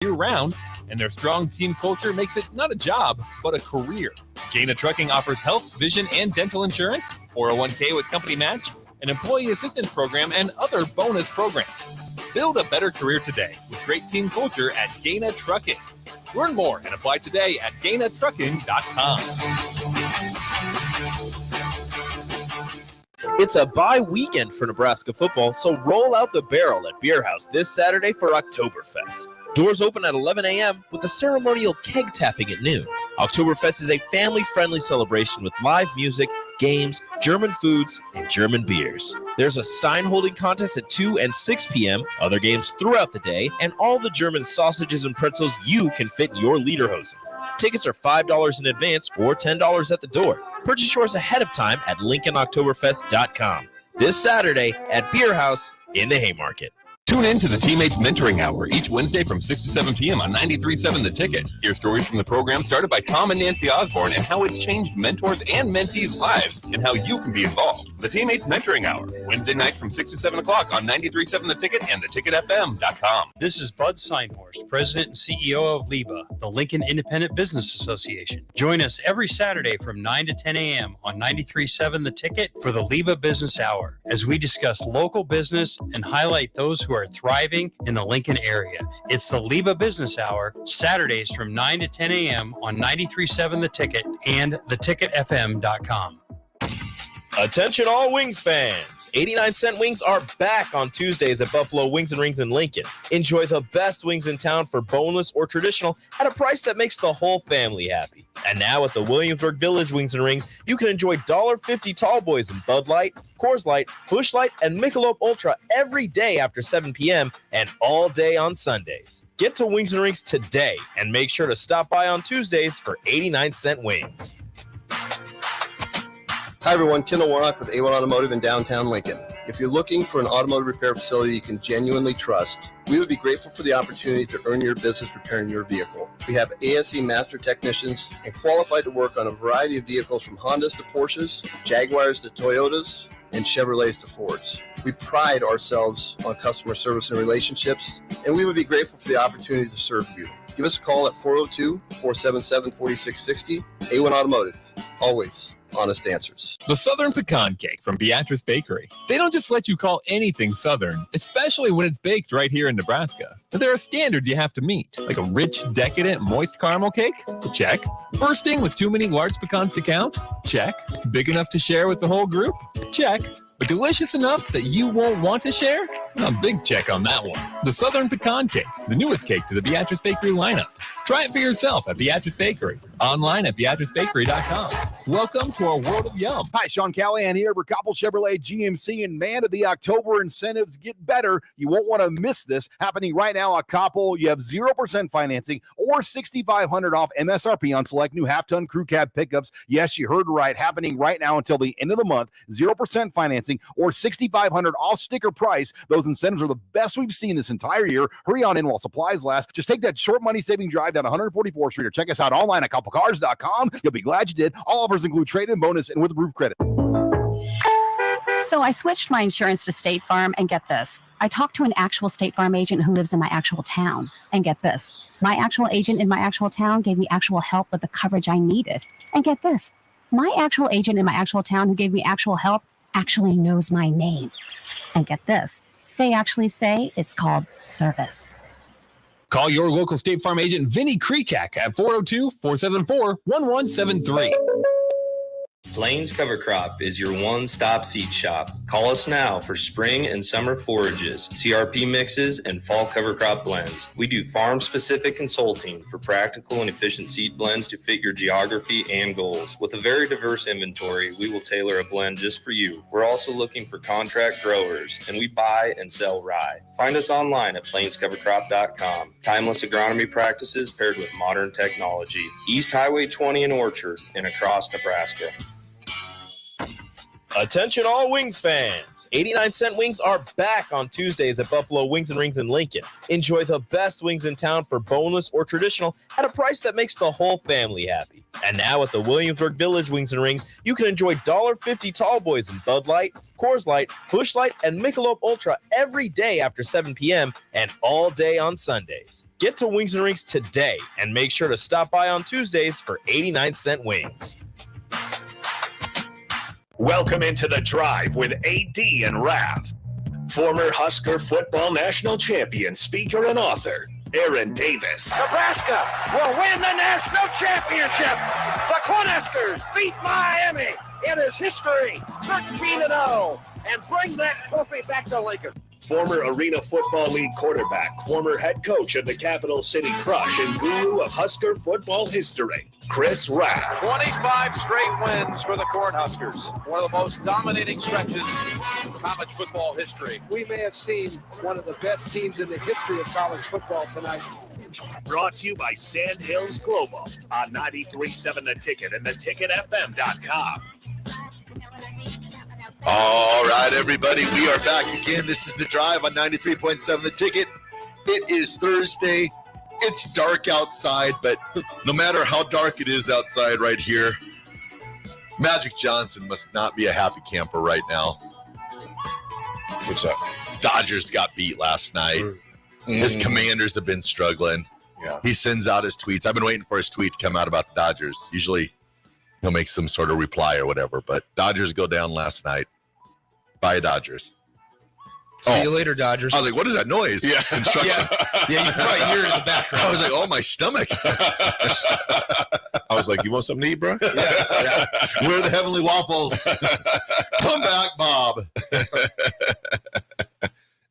year-round, and their strong team culture makes it not a job, but a career. Gaina Trucking offers health, vision, and dental insurance, 401k with company match, an employee assistance program, and other bonus programs. Build a better career today with great team culture at Gaina Trucking. Learn more and apply today at GainaTrucking.com. It's a bye weekend for Nebraska football, so roll out the barrel at Beer House this Saturday for Oktoberfest. Doors open at 11 a.m. with a ceremonial keg tapping at noon. Oktoberfest is a family-friendly celebration with live music, games, German foods, and German beers. There's a Stein holding contest at 2 and 6 p.m., other games throughout the day, and all the German sausages and pretzels you can fit in your lederhosen. Tickets are $5 in advance or $10 at the door. Purchase yours ahead of time at LincolnOktoberfest.com. This Saturday at Beer House in the Haymarket. Tune in to the Teammates Mentoring Hour each Wednesday from 6 to 7 p.m. on 93.7 The Ticket. Hear stories from the program started by Tom and Nancy Osborne and how it's changed mentors and mentees' lives and how you can be involved. The Teammates Mentoring Hour, Wednesday nights from 6 to 7 o'clock on 93.7 The Ticket and theticketfm.com. This is Bud Seinhorst, President and CEO of LIBA, the Lincoln Independent Business Association. Join us every Saturday from 9 to 10 a.m. on 93.7 The Ticket for the LIBA Business Hour as we discuss local business and highlight those who are thriving in the Lincoln area. It's the LIBA Business Hour, Saturdays from 9 to 10 a.m. on 93.7 The Ticket and theticketfm.com. Attention all Wings fans! 89-cent wings are back on Tuesdays at Buffalo Wings and Rings in Lincoln. Enjoy the best wings in town for boneless or traditional at a price that makes the whole family happy. And now at the Williamsburg Village Wings and Rings, you can enjoy $1.50 tall boys in Bud Light, Coors Light, Busch Light, and Michelob Ultra every day after 7 p.m. and all day on Sundays. Get to Wings and Rings today and make sure to stop by on Tuesdays for 89-cent wings. Hi everyone, Kendall Warnock with A1 Automotive in downtown Lincoln. If you're looking for an automotive repair facility you can genuinely trust, we would be grateful for the opportunity to earn your business repairing your vehicle. We have ASE master technicians and qualified to work on a variety of vehicles from Hondas to Porsches, Jaguars to Toyotas, and Chevrolets to Fords. We pride ourselves on customer service and relationships, and we would be grateful for the opportunity to serve you. Give us a call at 402-477-4660. A1 Automotive, always honest answers. The Southern Pecan Cake from Beatrice Bakery. They don't just let you call anything Southern, especially when it's baked right here in Nebraska. But there are standards you have to meet, like a rich, decadent, moist caramel cake? Check. Bursting with too many large pecans to count? Check. Big enough to share with the whole group? Check. But delicious enough that you won't want to share? A big check on that one. The Southern Pecan Cake, the newest cake to the Beatrice Bakery lineup. Try it for yourself at Beatrice Bakery. Online at BeatriceBakery.com. Welcome to our world of yum. Hi, Sean Callahan here for Coppel Chevrolet GMC, and man, the October incentives get better. You won't want to miss this happening right now at Coppel. You have 0% financing or $6,500 off MSRP on select new half-ton crew cab pickups. Yes, you heard right, happening right now until the end of the month. 0% financing or $6,500 off sticker price. Those incentives are the best we've seen this entire year. Hurry on in while supplies last. Just take that short money-saving drive down 144th Street or check us out online at CoppelCars.com. You'll be glad you did. All offers include trade-in bonus and with approved credit. So I switched my insurance to State Farm, and get this. I talked to an actual State Farm agent who lives in my actual town. And get this. My actual agent in my actual town gave me actual help with the coverage I needed. And get this. My actual agent in my actual town who gave me actual help actually knows my name. And get this. They actually say it's called service. Call your local State Farm agent, Vinny Kreekak, at 402-474-1173. Plains Cover Crop is your one-stop seed shop. Call us now for spring and summer forages, CRP mixes, and fall cover crop blends. We do farm-specific consulting for practical and efficient seed blends to fit your geography and goals. With a very diverse inventory, we will tailor a blend just for you. We're also looking for contract growers, and we buy and sell rye. Find us online at plainscovercrop.com. Timeless agronomy practices paired with modern technology. East Highway 20 in Orchard and across Nebraska. Attention all Wings fans. 89-cent wings are back on Tuesdays at Buffalo Wings and Rings in Lincoln. Enjoy the best wings in town for boneless or traditional at a price that makes the whole family happy. And now at the Williamsburg Village Wings and Rings, you can enjoy $1.50 tall boys in Bud Light, Coors Light, Busch Light, and Michelob Ultra every day after 7 p.m. and all day on Sundays. Get to Wings and Rings today and make sure to stop by on Tuesdays for 89-cent wings. Welcome into The Drive with AD and Raff. Former Husker football national champion, speaker, and author, Aaron Davis. Nebraska will win the national championship. The Cornhuskers beat Miami. It is history, 13-0, and bring that trophy back to Lincoln. Former Arena Football League quarterback, former head coach of the Capital City Crush, and guru of Husker football history, Chris Raff. 25 straight wins for the Cornhuskers. One of the most dominating stretches in college football history. We may have seen one of the best teams in the history of college football tonight. Brought to you by Sand Hills Global on 93.7 The Ticket and theticketfm.com. All right, everybody, we are back again. This is The Drive on 93.7 The Ticket. It is Thursday. It's dark outside, but no matter how dark it is outside right here, Magic Johnson must not be a happy camper right now. What's up? Dodgers got beat last night. His Commanders have been struggling. Yeah. He sends out his tweets. I've been waiting for his tweet to come out about the Dodgers. Usually he'll make some sort of reply or whatever, but Dodgers go down last night. Bye, Dodgers. See you later, Dodgers. I was like, what is that noise? Yeah. Construction. Yeah, you can probably hear it in the background. I was like, oh, my stomach. I was like, you want something to eat, bro? Yeah. Where are the heavenly waffles? Come back, Bob.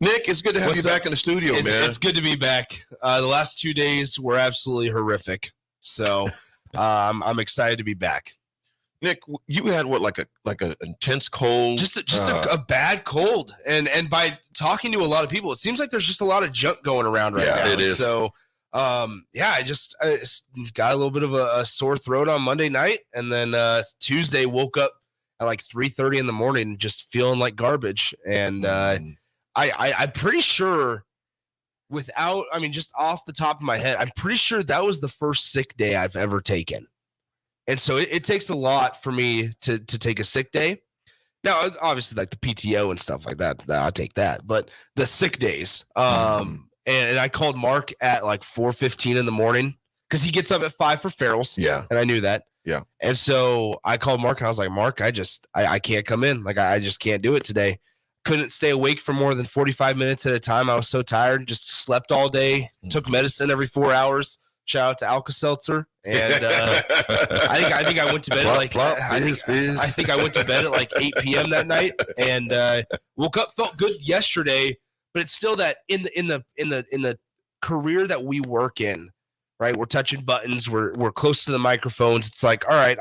Nick, it's good to have you back in the studio, man. It's good to be back. The last 2 days were absolutely horrific. So I'm excited to be back. Nick, you had what, like an intense cold? Just a bad cold. And by talking to a lot of people, it seems like there's just a lot of junk going around right now. It is. So I just got a little bit of a sore throat on Monday night, and then Tuesday woke up at like 3:30 in the morning just feeling like garbage. And I'm pretty sure, just off the top of my head, I'm pretty sure that was the first sick day I've ever taken. And so it takes a lot for me to take a sick day. Now, obviously, like the PTO and stuff like that, I'll take that. But the sick days, and I called Mark at like 4:15 in the morning because he gets up at 5 for Farrell's. Yeah. And I knew that. Yeah. And so I called Mark and I was like, Mark, I can't come in. Like, I just can't do it today. Couldn't stay awake for more than 45 minutes at a time. I was so tired, just slept all day, took medicine every 4 hours. Shout out to Alka-Seltzer. And I think I went to bed at like I think I went to bed at like 8 p.m. that night, and woke up, felt good yesterday, but it's still that in the career that we work in, right? We're touching buttons, we're close to the microphones. It's like, all right,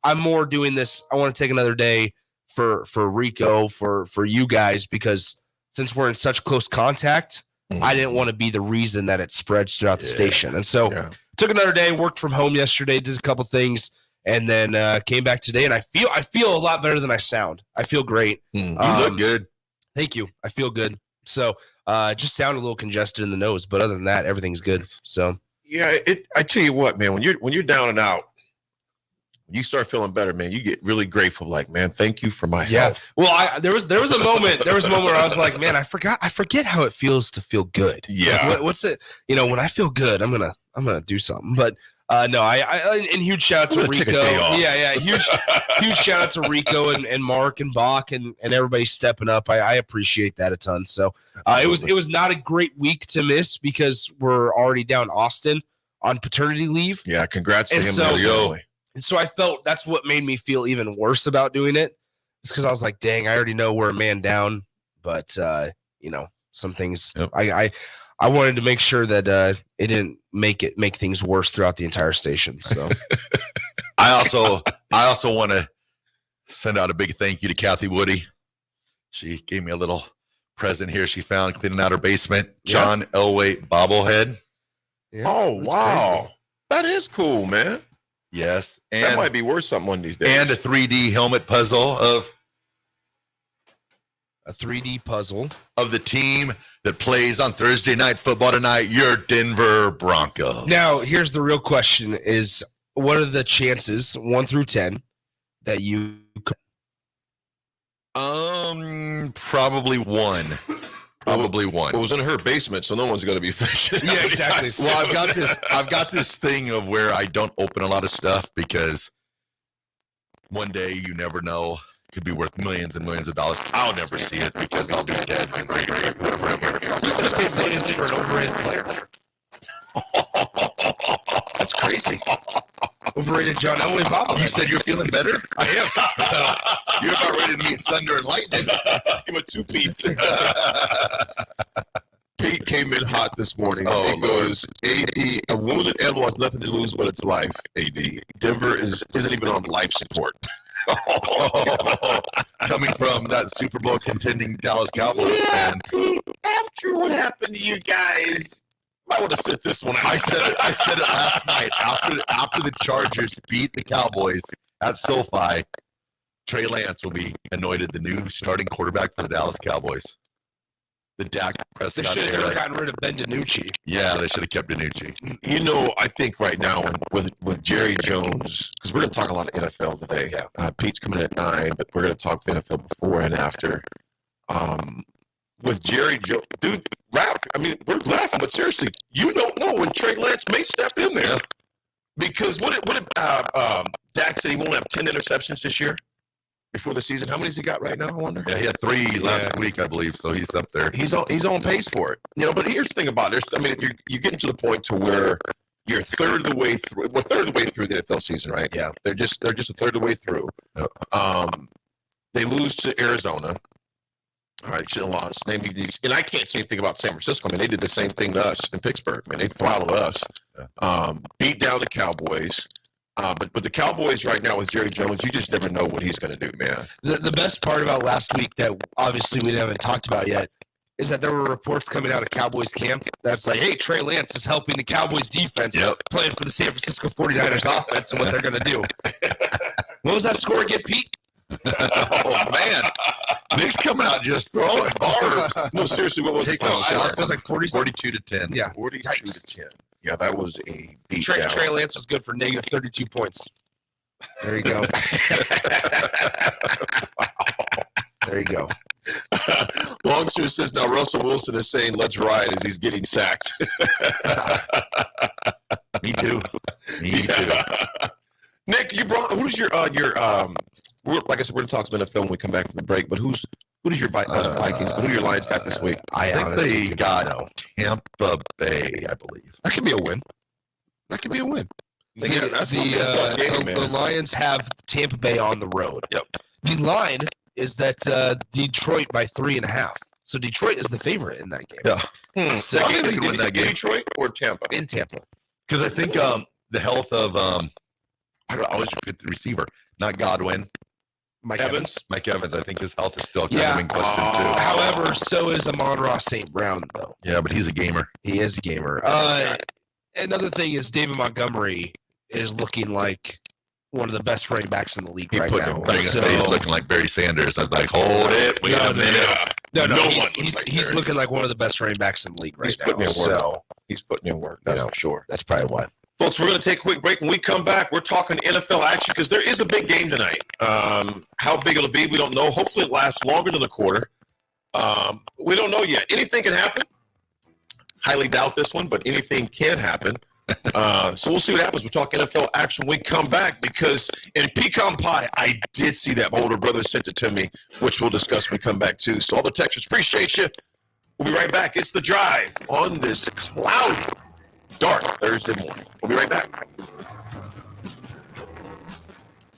I'm more doing this. I want to take another day for Rico, for you guys, because since we're in such close contact, I didn't want to be the reason that it spreads throughout the station. And so took another day, worked from home yesterday, did a couple things, and then came back today. And I feel a lot better than I sound. I feel great. You look good. Thank you. I feel good. So just sound a little congested in the nose, but other than that, everything's good. So yeah, I tell you what, man, when you're down and out, you start feeling better, man. You get really grateful, like, man, thank you for my health. Well, there was a moment where I was like, man, I forget how it feels to feel good. Yeah. Like, what's it? When I feel good, I'm gonna do something. But no, and huge shout out to Rico. Yeah, huge shout out to Rico and Mark and Bach and everybody stepping up. I appreciate that a ton. So it was not a great week to miss because we're already down Austin on paternity leave. Yeah, congrats to him. So, and so I felt that's what made me feel even worse about doing it. It's because I was like, dang, I already know we're a man down, but some things I wanted to make sure that it didn't make things worse throughout the entire station. So I also want to send out a big thank you to Kathy Woody. She gave me a little present here she found cleaning out her basement. John Elway bobblehead. Yeah, oh, wow. Crazy. That is cool, man. Yes. And that might be worth something one of these days. And a 3D helmet puzzle of A 3D puzzle of the team that plays on Thursday night football tonight, your Denver Broncos. Now, here's the real question is, what are the chances, 1 through 10, that you probably one. Probably one. It was in her basement, so no one's going to be fishing. Yeah, exactly. Well, I've got this thing of where I don't open a lot of stuff because one day you never know. Could be worth millions and millions of dollars. I'll never see it because I'll be dead. millions for an overrated player? That's crazy. Overrated John Elway Bob. You said you're feeling better? I am. You're about ready to meet thunder and lightning. Give him a 2-piece. Pete came in hot this morning. Oh, he goes, AD, a wounded animal has nothing to lose but its life, AD. Denver isn't even on life support. Coming from that Super Bowl contending Dallas Cowboys fan. After what happened to you guys, I want to sit this one out. I said it last night. After the Chargers beat the Cowboys at SoFi, Trey Lance will be anointed the new starting quarterback for the Dallas Cowboys. The Dak Prescott. They should have never gotten rid of Ben DiNucci. Yeah, they should have kept DiNucci. You know, I think right now with Jerry Jones, because we're going to talk a lot of NFL today. Yeah. Pete's coming at 9, but we're going to talk NFL before and after. With Jerry Jones, dude, Raff, I mean, we're laughing, but seriously, you don't know when Trey Lance may step in there. Because what did Dak say he won't have 10 interceptions this year? Before the season, how many has he got right now? I wonder. Yeah, he had 3 last week, I believe. So he's up there. He's on pace for it. You know, but here's the thing about it. I mean, you're getting to the point to where you're a third of the way through. We're third of the way through the NFL season, right? Yeah, they're just a third of the way through. They lose to Arizona. All right, should have lost. Name me these, and I can't say anything about San Francisco. I mean, they did the same thing to us in Pittsburgh. I mean, they throttled us. Beat down the Cowboys. But the Cowboys right now with Jerry Jones, you just never know what he's going to do, man. The best part about last week that obviously we haven't talked about yet is that there were reports coming out of Cowboys camp that's like, hey, Trey Lance is helping the Cowboys defense playing for the San Francisco 49ers offense and what they're going to do. What was that score again, Pete? Oh, man. Nick's coming out just throwing bars. No, seriously, what was it? It was like 42 to 10. Yeah. 42 to 10. Yeah, that was a beat Trey Lance was good for negative 32 points. There you go. There you go. Longster says now Russell Wilson is saying let's ride as he's getting sacked. Me too. Me too. Nick, who's your like I said, we're gonna talk some NFL when we come back from the break, but who is your Vikings? Who are your Lions got this week? I think they got Tampa Bay, I believe. That could be a win. Yeah, that's the Lions have Tampa Bay on the road. Yep. The line is that Detroit by 3.5. So Detroit is the favorite in that game. Yeah. Second to win that game. Detroit or Tampa? In Tampa. Because I think the health of I always forget the receiver, not Godwin. Mike Evans. Mike Evans. I think his health is still kind of in question too. However, so is Amon-Ra St. Brown, though. Yeah, but he's a gamer. He is a gamer. Another thing is David Montgomery is looking like one of the best running backs in the league right now. He's looking like Barry Sanders. I'm like, hold it. Wait a minute. No, he's looking like one of the best running backs in the league right now. He's putting in work. That's for sure. That's probably why. Folks, we're going to take a quick break. When we come back, we're talking NFL action because there is a big game tonight. How big it'll be, we don't know. Hopefully it lasts longer than a quarter. We don't know yet. Anything can happen. Highly doubt this one, but anything can happen. So we'll see what happens. We'll talk NFL action when we come back because in Pecan Pie, I did see that. My older brother sent it to me, which we'll discuss when we come back too. So all the texters, appreciate you. We'll be right back. It's The Drive on this cloudy, dark Thursday morning. We'll be right back.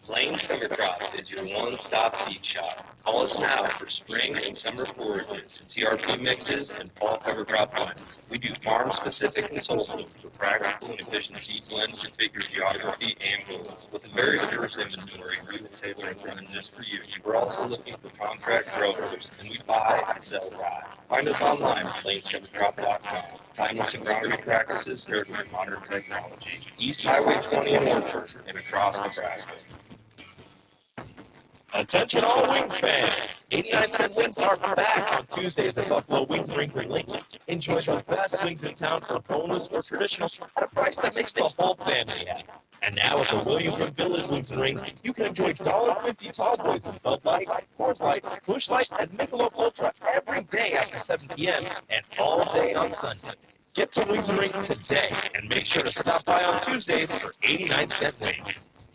Plains Cover Crop is your one-stop seed shop. Call us now for spring and summer forages, CRP mixes, and fall cover crop blends. We do farm-specific consulting with practical and efficient seed blends to fit your geography and goals. With a very diverse inventory, we will tailor a blend just for you. We're also looking for contract growers, and we buy and sell rye. Find us online at plainscovercrop.com. Timeless agronomy practices paired with modern technology. East Highway 20 in Orchard and across Nebraska. Attention all Wings fans! 89-cent wings are back on Tuesdays at Buffalo Wings and Rings in Lincoln. Enjoy the best wings in town for boneless or traditional at a price that makes the whole family happy. And now at the Williamsburg Village Wings and Rings, you can enjoy $1.50 tall boys with Bud Light, Coors Light, Busch Light, and Michelob Ultra every day after 7 p.m. and all day on Sunday. Get to Wings and Rings today and make sure to stop by on Tuesdays for 89-cent wings.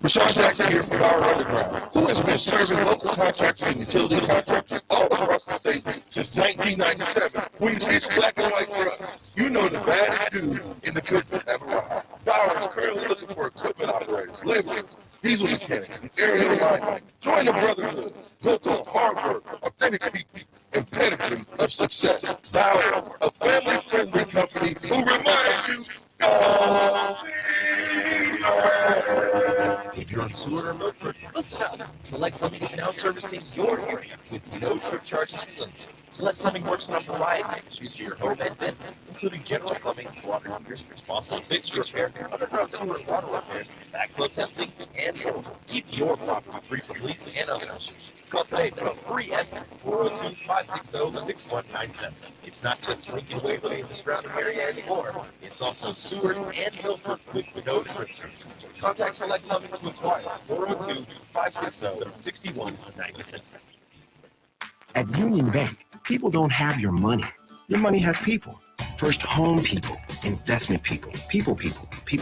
Rashawn Jackson here for Power Underground, who has been serving local contractors and utility contractors all across the state since 1997. When you see black and white trucks, you know the baddest dudes in the business have arrived. Power is currently looking for equipment operators, laborers, diesel mechanics, and aerial linemen. Join the brotherhood, built on hard work, authentic people, and pedigree of success. Power, a family-friendly company who reminds you of If you're in Seward or Milford, listen up. Select Plumbing is now servicing your area with no trip charges for Lincoln. Select Plumbing works on a variety of issues for your home and business, including general plumbing, water heaters, faucet fixture repair, underground sewer water repair, backflow testing, and more. Keep your property free from leaks and other issues. Call today for a free estimate, 402-560-6197. It's not just Lincoln, Waverly, and the surrounding area anymore. It's also Seward and Milford with no trip charges. Contact Select Plumbing to inquire, 402-560-6197. At Union Bank, people don't have your money. Your money has people. First home people, investment people, people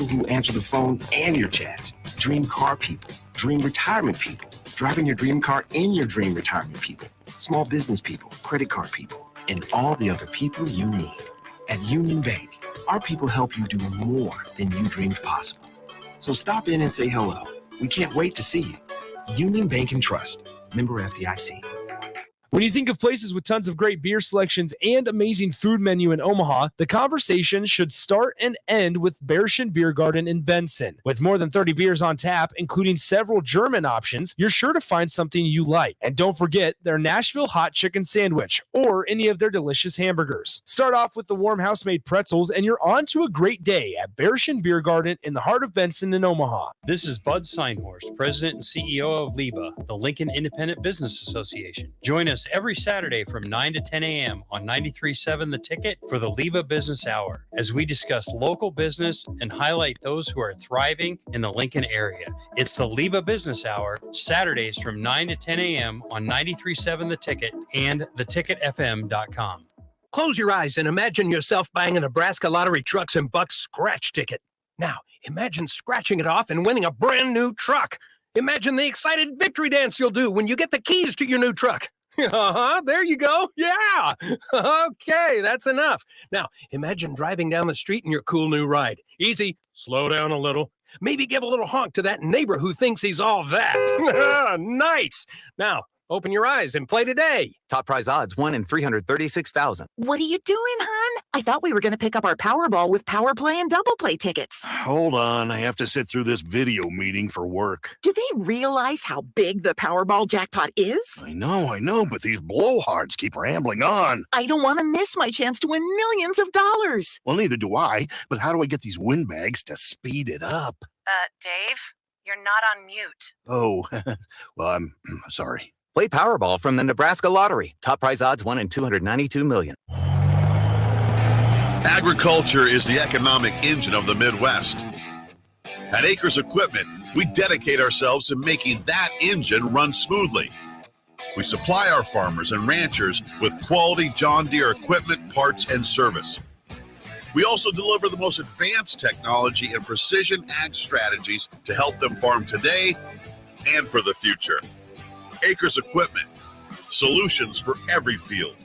who answer the phone and your chats, dream car people, dream retirement people, driving your dream car in your dream retirement people, small business people, credit card people, and all the other people you need. At Union Bank, our people help you do more than you dreamed possible. So stop in and say hello. We can't wait to see you. Union Bank and Trust, member FDIC. When you think of places with tons of great beer selections and amazing food menu in Omaha, the conversation should start and end with Bärischen Beer Garden in Benson. With more than 30 beers on tap, including several German options, you're sure to find something you like. And don't forget their Nashville hot chicken sandwich or any of their delicious hamburgers. Start off with the warm house-made pretzels and you're on to a great day at Bärischen Beer Garden in the heart of Benson in Omaha. This is Bud Seinhorst, President and CEO of LIBA, the Lincoln Independent Business Association. Join us every Saturday from 9 to 10 a.m. on 93.7 The Ticket for the LIBA Business Hour, as we discuss local business and highlight those who are thriving in the Lincoln area. It's the LIBA Business Hour, Saturdays from 9 to 10 a.m. on 93.7 The Ticket and theticketfm.com. Close your eyes and imagine yourself buying a Nebraska Lottery Trucks and Bucks scratch ticket. Now, imagine scratching it off and winning a brand new truck. Imagine the excited victory dance you'll do when you get the keys to your new truck. There you go. Yeah. Okay, that's enough. Now, imagine driving down the street in your cool new ride. Easy. Slow down a little. Maybe give a little honk to that neighbor who thinks he's all that. Nice. Now, open your eyes and play today. Top prize odds, 1 in 336,000. What are you doing, hon? I thought we were going to pick up our Powerball with Power Play and Double Play tickets. Hold on, I have to sit through this video meeting for work. Do they realize how big the Powerball jackpot is? I know, but these blowhards keep rambling on. I don't want to miss my chance to win millions of dollars. Well, neither do I, but how do I get these win bags to speed it up? Dave, you're not on mute. Oh, well, I'm sorry. Play Powerball from the Nebraska Lottery. Top prize odds, 1 in 292 million. Agriculture is the economic engine of the Midwest. At Acres Equipment, we dedicate ourselves to making that engine run smoothly. We supply our farmers and ranchers with quality John Deere equipment, parts, and service. We also deliver the most advanced technology and precision ag strategies to help them farm today and for the future. Acres Equipment, solutions for every field.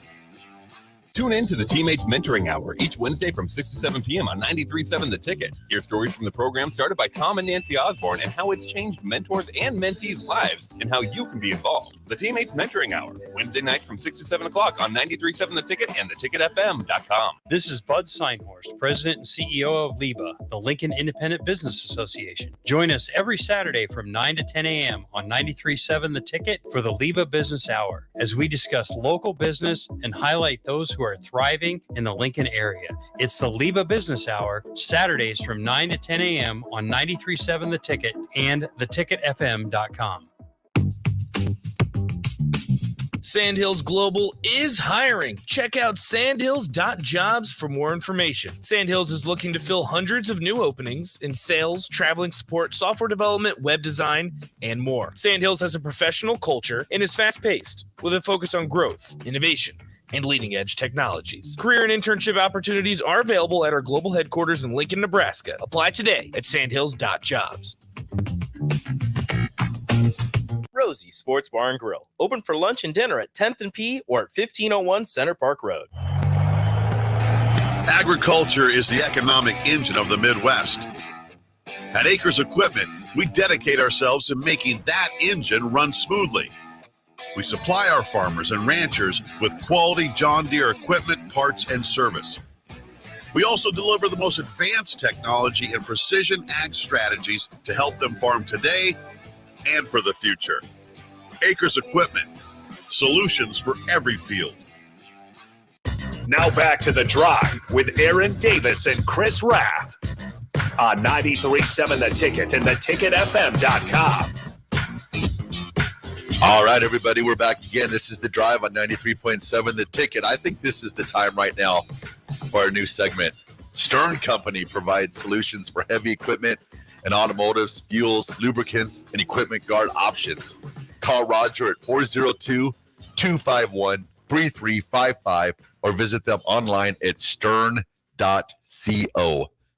Tune in to the Teammates Mentoring Hour each Wednesday from 6 to 7 p.m. on 93.7 The Ticket. Hear stories from the program started by Tom and Nancy Osborne and how it's changed mentors and mentees' lives and how you can be involved. The Teammates Mentoring Hour, Wednesday nights from 6 to 7 o'clock on 93.7 The Ticket and theticketfm.com. This is Bud Seinhorst, President and CEO of LIBA, the Lincoln Independent Business Association. Join us every Saturday from 9 to 10 a.m. on 93.7 The Ticket for the LIBA Business Hour, as we discuss local business and highlight those who are thriving in the Lincoln area. It's the LIBA Business Hour, Saturdays from 9 to 10 a.m. on 93.7 The Ticket and theticketfm.com. Sandhills Global is hiring. Check out sandhills.jobs for more information. Sandhills is looking to fill hundreds of new openings in sales, traveling support, software development, web design, and more. Sandhills has a professional culture and is fast-paced with a focus on growth, innovation, and leading-edge technologies. Career and internship opportunities are available at our global headquarters in Lincoln, Nebraska. Apply today at sandhills.jobs. Rosie Sports Bar and Grill. Open for lunch and dinner at 10th and P or at 1501 Center Park Road. Agriculture is the economic engine of the Midwest. At Acres Equipment, we dedicate ourselves to making that engine run smoothly. We supply our farmers and ranchers with quality John Deere equipment, parts, and service. We also deliver the most advanced technology and precision ag strategies to help them farm today and for the future. Acres Equipment, solutions for every field. Now back to The Drive with Aaron Davis and Chris Raff on 93.7 The Ticket and theticketfm.com. All right, everybody, we're back again. This is The Drive on 93.7 The Ticket. I think this is the time right now for our new segment. Stern Company provides solutions for heavy equipment and automotives, fuels, lubricants, and equipment guard options. Call Roger at 402-251-3355 or visit them online at stern.co.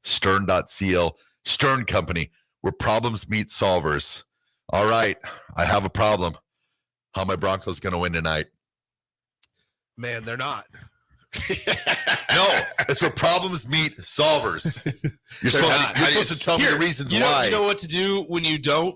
Stern.co. Stern Company, where problems meet solvers. All right, I have a problem. How are my Broncos going to win tonight? Man, they're not. No, it's where problems meet solvers. You're supposed to tell me the reasons why. You know what to do when they don't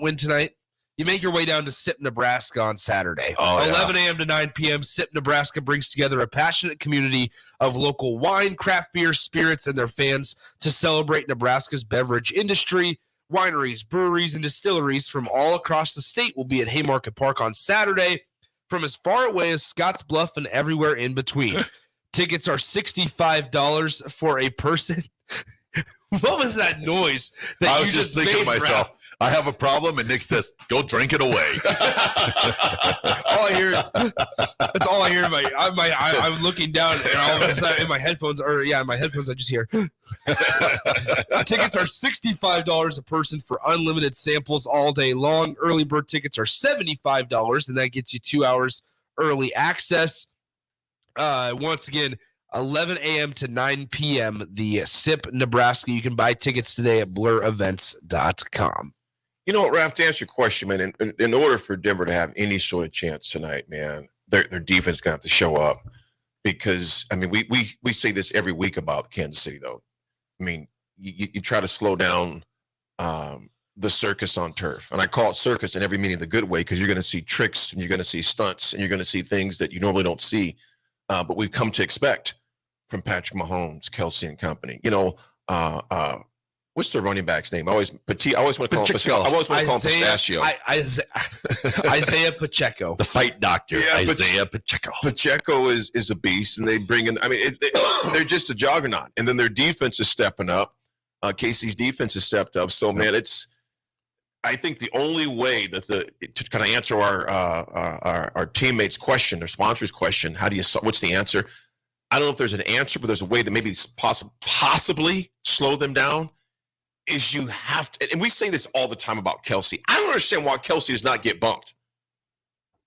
win tonight? You make your way down to SIP, Nebraska on Saturday. 11 a.m. to 9 p.m. SIP, Nebraska brings together a passionate community of local wine, craft beer, spirits, and their fans to celebrate Nebraska's beverage industry. Wineries, breweries, and distilleries from all across the state will be at Haymarket Park on Saturday, from as far away as Scotts Bluff and everywhere in between. Tickets are $65 for a person. What was that noise? I was just thinking to myself, I have a problem, and Nick says, go drink it away. All I hear is, that's all I hear. I'm looking down, and all of a sudden in my headphones, I just hear. Tickets are $65 a person for unlimited samples all day long. Early bird tickets are $75, and that gets you 2 hours early access. Once again, 11 a.m. to 9 p.m., the SIP, Nebraska. You can buy tickets today at blurevents.com. You know what, Raff, to answer your question, man, in order for Denver to have any sort of chance tonight, man, their defense is going to have to show up because, I mean, we say this every week about Kansas City, though. I mean, you try to slow down the circus on turf. And I call it circus in every meaning the good way because you're going to see tricks and you're going to see stunts and you're going to see things that you normally don't see, but we've come to expect from Patrick Mahomes, Kelsey, and company. You know, what's the running back's name? I always want to call him Pistachio. Isaiah Pacheco, the fight doctor. Yeah, Isaiah Pacheco. Pacheco is a beast, and they bring in. I mean, they're just a juggernaut, and then their defense is stepping up. Casey's defense has stepped up. So, man, I think the only way that to kind of answer our teammates' question, their sponsors' question, what's the answer? I don't know if there's an answer, but there's a way to maybe possibly slow them down. Is you have to, and we say this all the time about Kelsey. I don't understand why Kelsey does not get bumped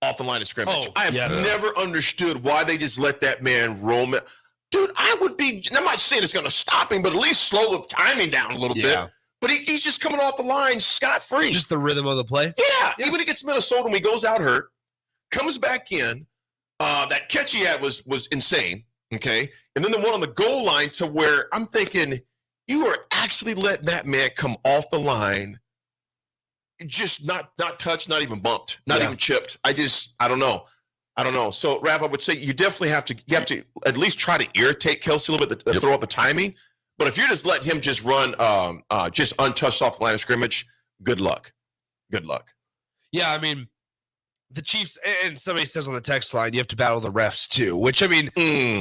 off the line of scrimmage. I have never understood why they just let that man roam it. Dude, I'm not saying it's going to stop him, but at least slow the timing down a little bit. But he's just coming off the line scot-free. Just the rhythm of the play? Yeah. Even against Minnesota when he goes out hurt, comes back in. That catch he had was insane, okay? And then the one on the goal line to where I'm thinking, you are actually letting that man come off the line. just not touched, not even bumped, not even chipped. I don't know. So, Raff, I would say you have to at least try to irritate Kelsey a little bit to throw out the timing. But if you're just letting him just run just untouched off the line of scrimmage, good luck. Yeah, I mean, the Chiefs, and somebody says on the text line, you have to battle the refs too, which, I mean,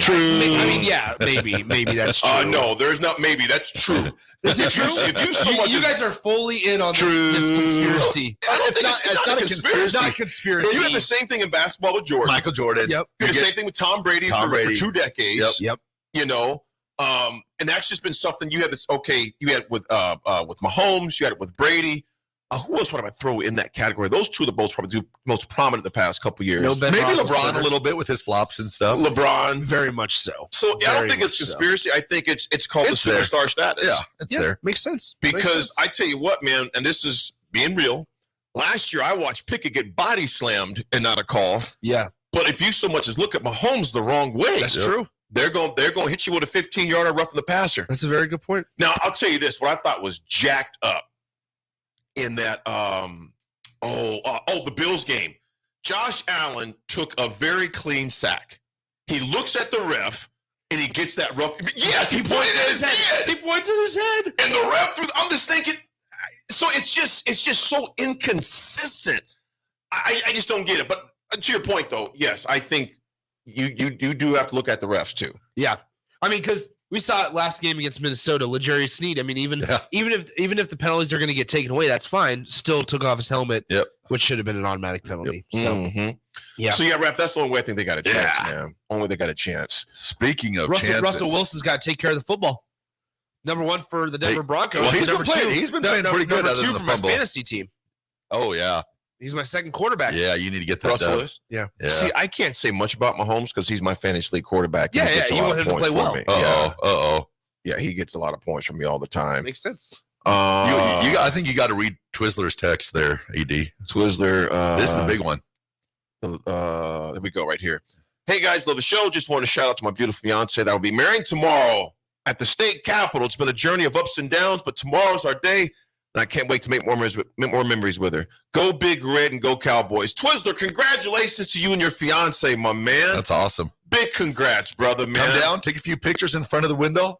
true. I mean, yeah, maybe that's true. No, there's not maybe. That's true. Is it true? You guys are fully in on this conspiracy. I don't think it's not a conspiracy. It's not a conspiracy. You have the same thing in basketball with Jordan. Michael Jordan. Yep. You have the same thing with Tom Brady for 2 decades. Yep. You know, and that's just been something you had this. Okay, you had with Mahomes. You had it with Brady. Who else would I throw in that category? Those two are the most prominent the past couple years. Maybe LeBron a little bit with his flops and stuff. LeBron, very much so. So I don't think it's conspiracy. I think it's called the superstar status. Yeah, it's there. Makes sense. Because I tell you what, man, and this is being real. Last year, I watched Pickett get body slammed and not a call. Yeah. But if you so much as look at Mahomes the wrong way, That's true. They're going to hit you with a 15-yarder roughing the passer. That's a very good point. Now, I'll tell you this. What I thought was jacked up in that, the Bills game. Josh Allen took a very clean sack. He looks at the ref, and he gets that rough. Yes, he pointed at his head. He points at his head. And the ref, I'm just thinking, so it's just so inconsistent. I just don't get it. But to your point, though, yes, I think you do have to look at the refs, too. Yeah. I mean, because we saw it last game against Minnesota. L'Jarius Sneed. I mean, even if the penalties are going to get taken away, that's fine. Still took off his helmet, which should have been an automatic penalty. So, So Raff, that's the only way I think they got a chance, man. Only they got a chance. Speaking of Russell Wilson's got to take care of the football. Number 1 for the Denver Broncos. Well, he's number been playing. 2. He's been playing pretty good. Number Other 2 than for the my fumble. fantasy team. Oh yeah, he's my second quarterback. Yeah, you need to get that Russell done. is? Yeah. See, I can't say much about Mahomes because he's my fantasy league quarterback. Yeah, He gets a you lot want of him to points play for well. me. Uh-oh. Yeah, he gets a lot of points from me all the time. Makes sense. I think you got to read Twizzler's text there, AD. Twizzler. This is a big one. There we go, right here. Hey guys, love the show. Just want to shout out to my beautiful fiance that will be marrying tomorrow at the state capitol. It's been a journey of ups and downs, but tomorrow's our day, and I can't wait to make more memories with her. Go Big Red and go Cowboys. Twizzler, congratulations to you and your fiance, my man. That's awesome. Big congrats, brother, man. Come down, take a few pictures in front of the window.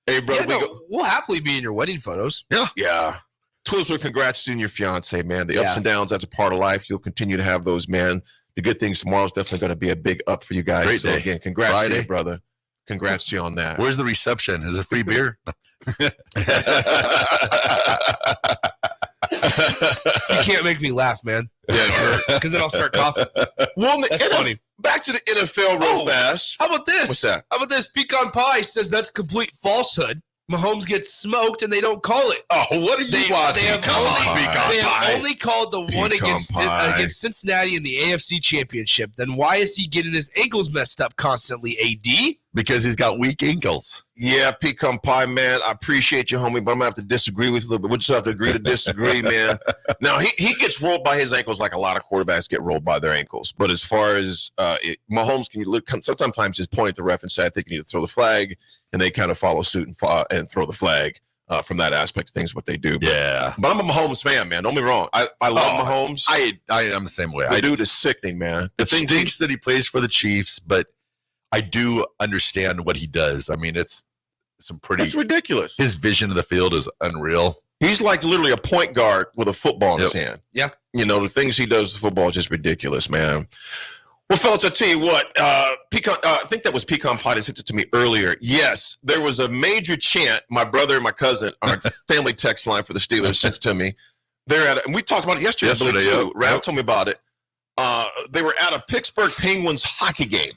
Hey, brother, we'll happily be in your wedding photos. Yeah. Twizzler, congrats to you and your fiance, man. The ups and downs, that's a part of life. You'll continue to have those, man. The good things tomorrow is definitely going to be a big up for you guys. Great so day. Again, congrats to Friday. you, brother. Congrats to you on that. Where's the reception? Is it free beer? You can't make me laugh, man. Yeah, because then I'll start coughing. Well, That's funny. Back to the NFL real fast. How about this? What's that? How about this? Pecan Pie says that's complete falsehood. Mahomes gets smoked and they don't call it. Oh, what are you watching? They have only called the one against Cincinnati in the AFC Championship. Then why is he getting his ankles messed up constantly, AD? Because he's got weak ankles. Yeah, Pecan Pie, man. I appreciate you, homie, but I'm going to have to disagree with you a little bit. We'll just have to agree to disagree, man. Now, he gets rolled by his ankles like a lot of quarterbacks get rolled by their ankles. But as far as Mahomes can sometimes just point at the ref and say, I think you need to throw the flag, and they kind of follow suit and throw the flag from that aspect of things, what they do. But I'm a Mahomes fan, man. Don't get me wrong. I love Mahomes. I am the same way. The dude is sickening, man. It stinks that he plays for the Chiefs, but I do understand what he does. I mean, it's It's ridiculous. His vision of the field is unreal. He's like literally a point guard with a football in his Yep. hand. Yeah. You know, the things he does with football is just ridiculous, man. Well, fellas, I'll tell you what. I think that was Pecan Pie that sent it to me earlier. Yes, there was a major chant. My brother and my cousin on our family text line for the Steelers sent it to me. They're at, and we talked about it yesterday, I believe, too. Raff told me about it. They were at a Pittsburgh Penguins hockey game,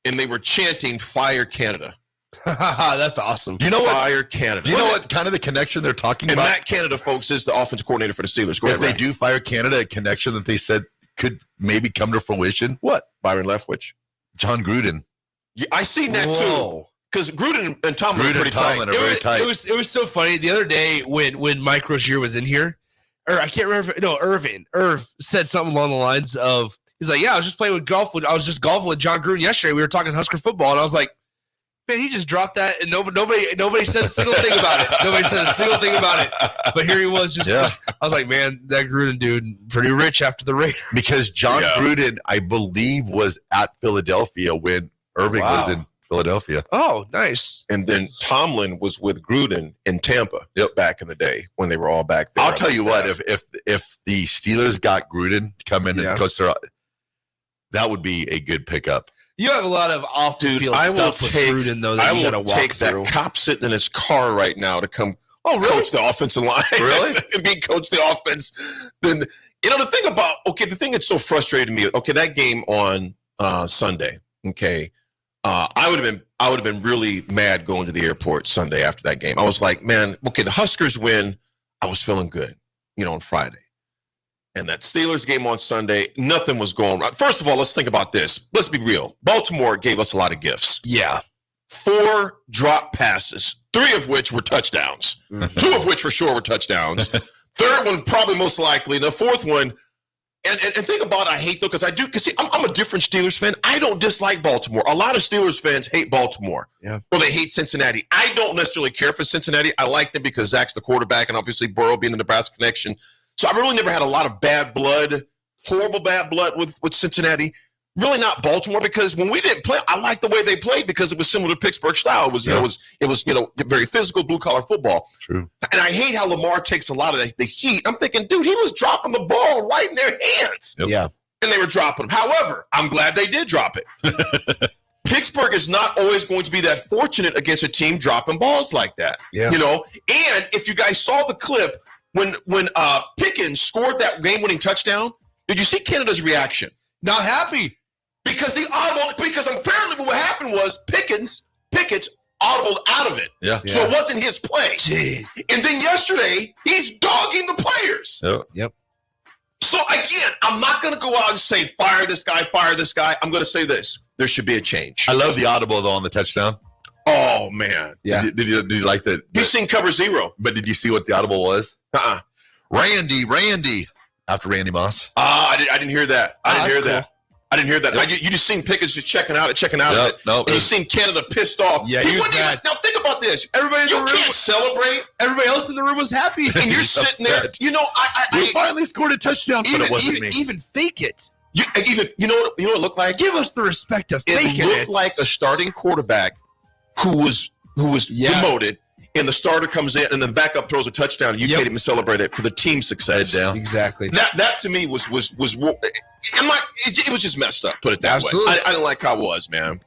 and they were chanting "Fire Canada." That's awesome. Do you know Fire Canada. Do you know what kind of the connection they're talking And about? Matt Canada, folks, is the offensive coordinator for the Steelers. Go If ahead, they Raff. do Fire Canada, a connection that they said could maybe come to fruition. What? Byron Leftwich. John Gruden. Yeah, I seen that too. Because Gruden and Tomlin are Gruden pretty and Tomlin tight. are very tight. It was so funny the other day when Mike Rozier was in here, or I can't remember. Irv said something along the lines of, he's like, yeah, I was just golfing with John Gruden yesterday. We were talking Husker football, and I was like, Man, he just dropped that, and nobody said a single thing about it. Nobody said a single thing about it. But here he was. I was like, man, that Gruden dude, pretty rich after the Raiders. Because John Gruden, I believe, was at Philadelphia when Irving was in Philadelphia. Oh, nice. And then Tomlin was with Gruden in Tampa back in the day when they were all back there. I'll tell you what, if the Steelers got Gruden to come in and coach their, that would be a good pickup. You have a lot of off-the-field stuff with Gruden, though, that you got to walk take through. that cop sitting in his car right now to come coach the offensive line. Really? And be coach the offense. Then, the thing that's so frustrating to me, that game on Sunday, I would have been really mad going to the airport Sunday after that game. I was like, man, the Huskers win. I was feeling good, on Friday. And that Steelers game on Sunday, nothing was going right. First of all, let's think about this. Let's be real. Baltimore gave us a lot of gifts. Yeah. 4 drop passes, 3 of which were touchdowns. 2 of which for sure were touchdowns. 3rd one probably most likely. The 4th one, and think about it, I hate though, because I'm a different Steelers fan. I don't dislike Baltimore. A lot of Steelers fans hate Baltimore. Yeah. Or they hate Cincinnati. I don't necessarily care for Cincinnati. I like them because Zach's the quarterback and obviously Burrow being the Nebraska connection. So I really never had a lot of bad blood, horrible bad blood with Cincinnati. Really not Baltimore, because when we didn't play, I liked the way they played because it was similar to Pittsburgh style. It was very physical, blue collar football. True. And I hate how Lamar takes a lot of the heat. I'm thinking, dude, he was dropping the ball right in their hands. Yep. Yeah. And they were dropping him. However, I'm glad they did drop it. Pittsburgh is not always going to be that fortunate against a team dropping balls like that. Yeah. And if you guys saw the clip, when Pickens scored that game-winning touchdown, did you see Canada's reaction? Not happy. Because apparently what happened was Pickens audibled out of it. Yeah. So it wasn't his play. Jeez. And then yesterday, he's dogging the players. Yep. So again, I'm not going to go out and say, fire this guy. I'm going to say this. There should be a change. I love the audible, though, on the touchdown. Oh, man. Yeah. Did you like that? You've seen cover 0. But did you see what the audible was? Randy. After Randy Moss. I didn't hear that. I didn't hear that. Yep. You just seen Pickens just checking out of it. Nope. And you seen Canada pissed off. Yeah, he was bad. Now think about this. Everybody in the room can't celebrate. Everybody else in the room was happy. And you're sitting there. We finally scored a touchdown, but it wasn't me. Even fake it. You know what it looked like? Give us the respect of faking it. It looked like a starting quarterback who was demoted, and the starter comes in, and then the backup throws a touchdown, and you can't even celebrate it for the team's success. Exactly. That to me was it was just messed up. Put it that Absolutely. way. I didn't like how it was, man.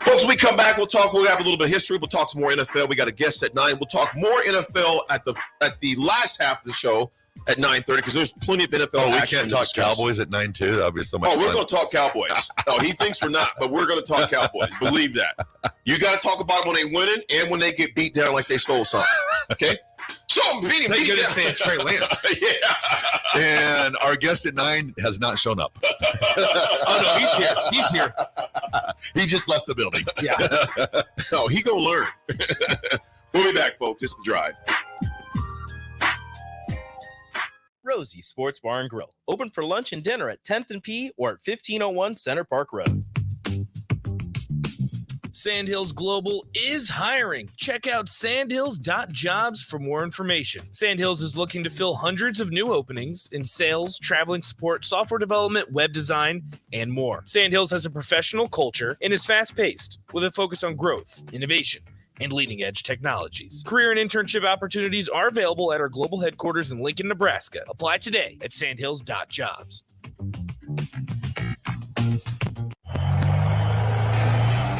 Folks, when we come back, we'll have a little bit of history. We'll talk some more NFL. We got a guest at 9. We'll talk more NFL at the last half of the show at 9:30 because there's plenty of NFL we action. can't talk Cowboys at 9 too. That'll be so much fun. We're going to talk Cowboys. No, he thinks we're not, but we're going to talk Cowboys. Believe that. You got to talk about when they winning and when they get beat down like they stole something. Okay? So I'm beating Thank goodness they had Trey Lance. Yeah. And our guest at 9 has not shown up. Oh, no, he's here. He just left the building. Yeah. No, he going to learn. We'll be back, folks. It's The Drive. Rosie Sports Bar and Grill. Open for lunch and dinner at 10th and P or at 1501 Center Park Road. Sandhills Global is hiring. Check out sandhills.jobs for more information. Sandhills is looking to fill hundreds of new openings in sales, traveling support, software development, web design, and more. Sandhills has a professional culture and is fast-paced with a focus on growth, innovation, and leading-edge technologies. Career and internship opportunities are available at our global headquarters in Lincoln, Nebraska. Apply today at sandhills.jobs.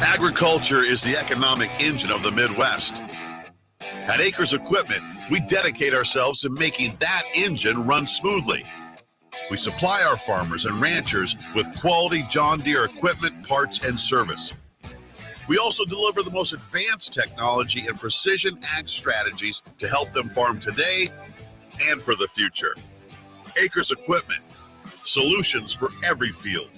Agriculture is the economic engine of the Midwest. At Acres Equipment, we dedicate ourselves to making that engine run smoothly. We supply our farmers and ranchers with quality John Deere equipment, parts, and service. We also deliver the most advanced technology and precision ag strategies to help them farm today and for the future. Acres Equipment, solutions for every field.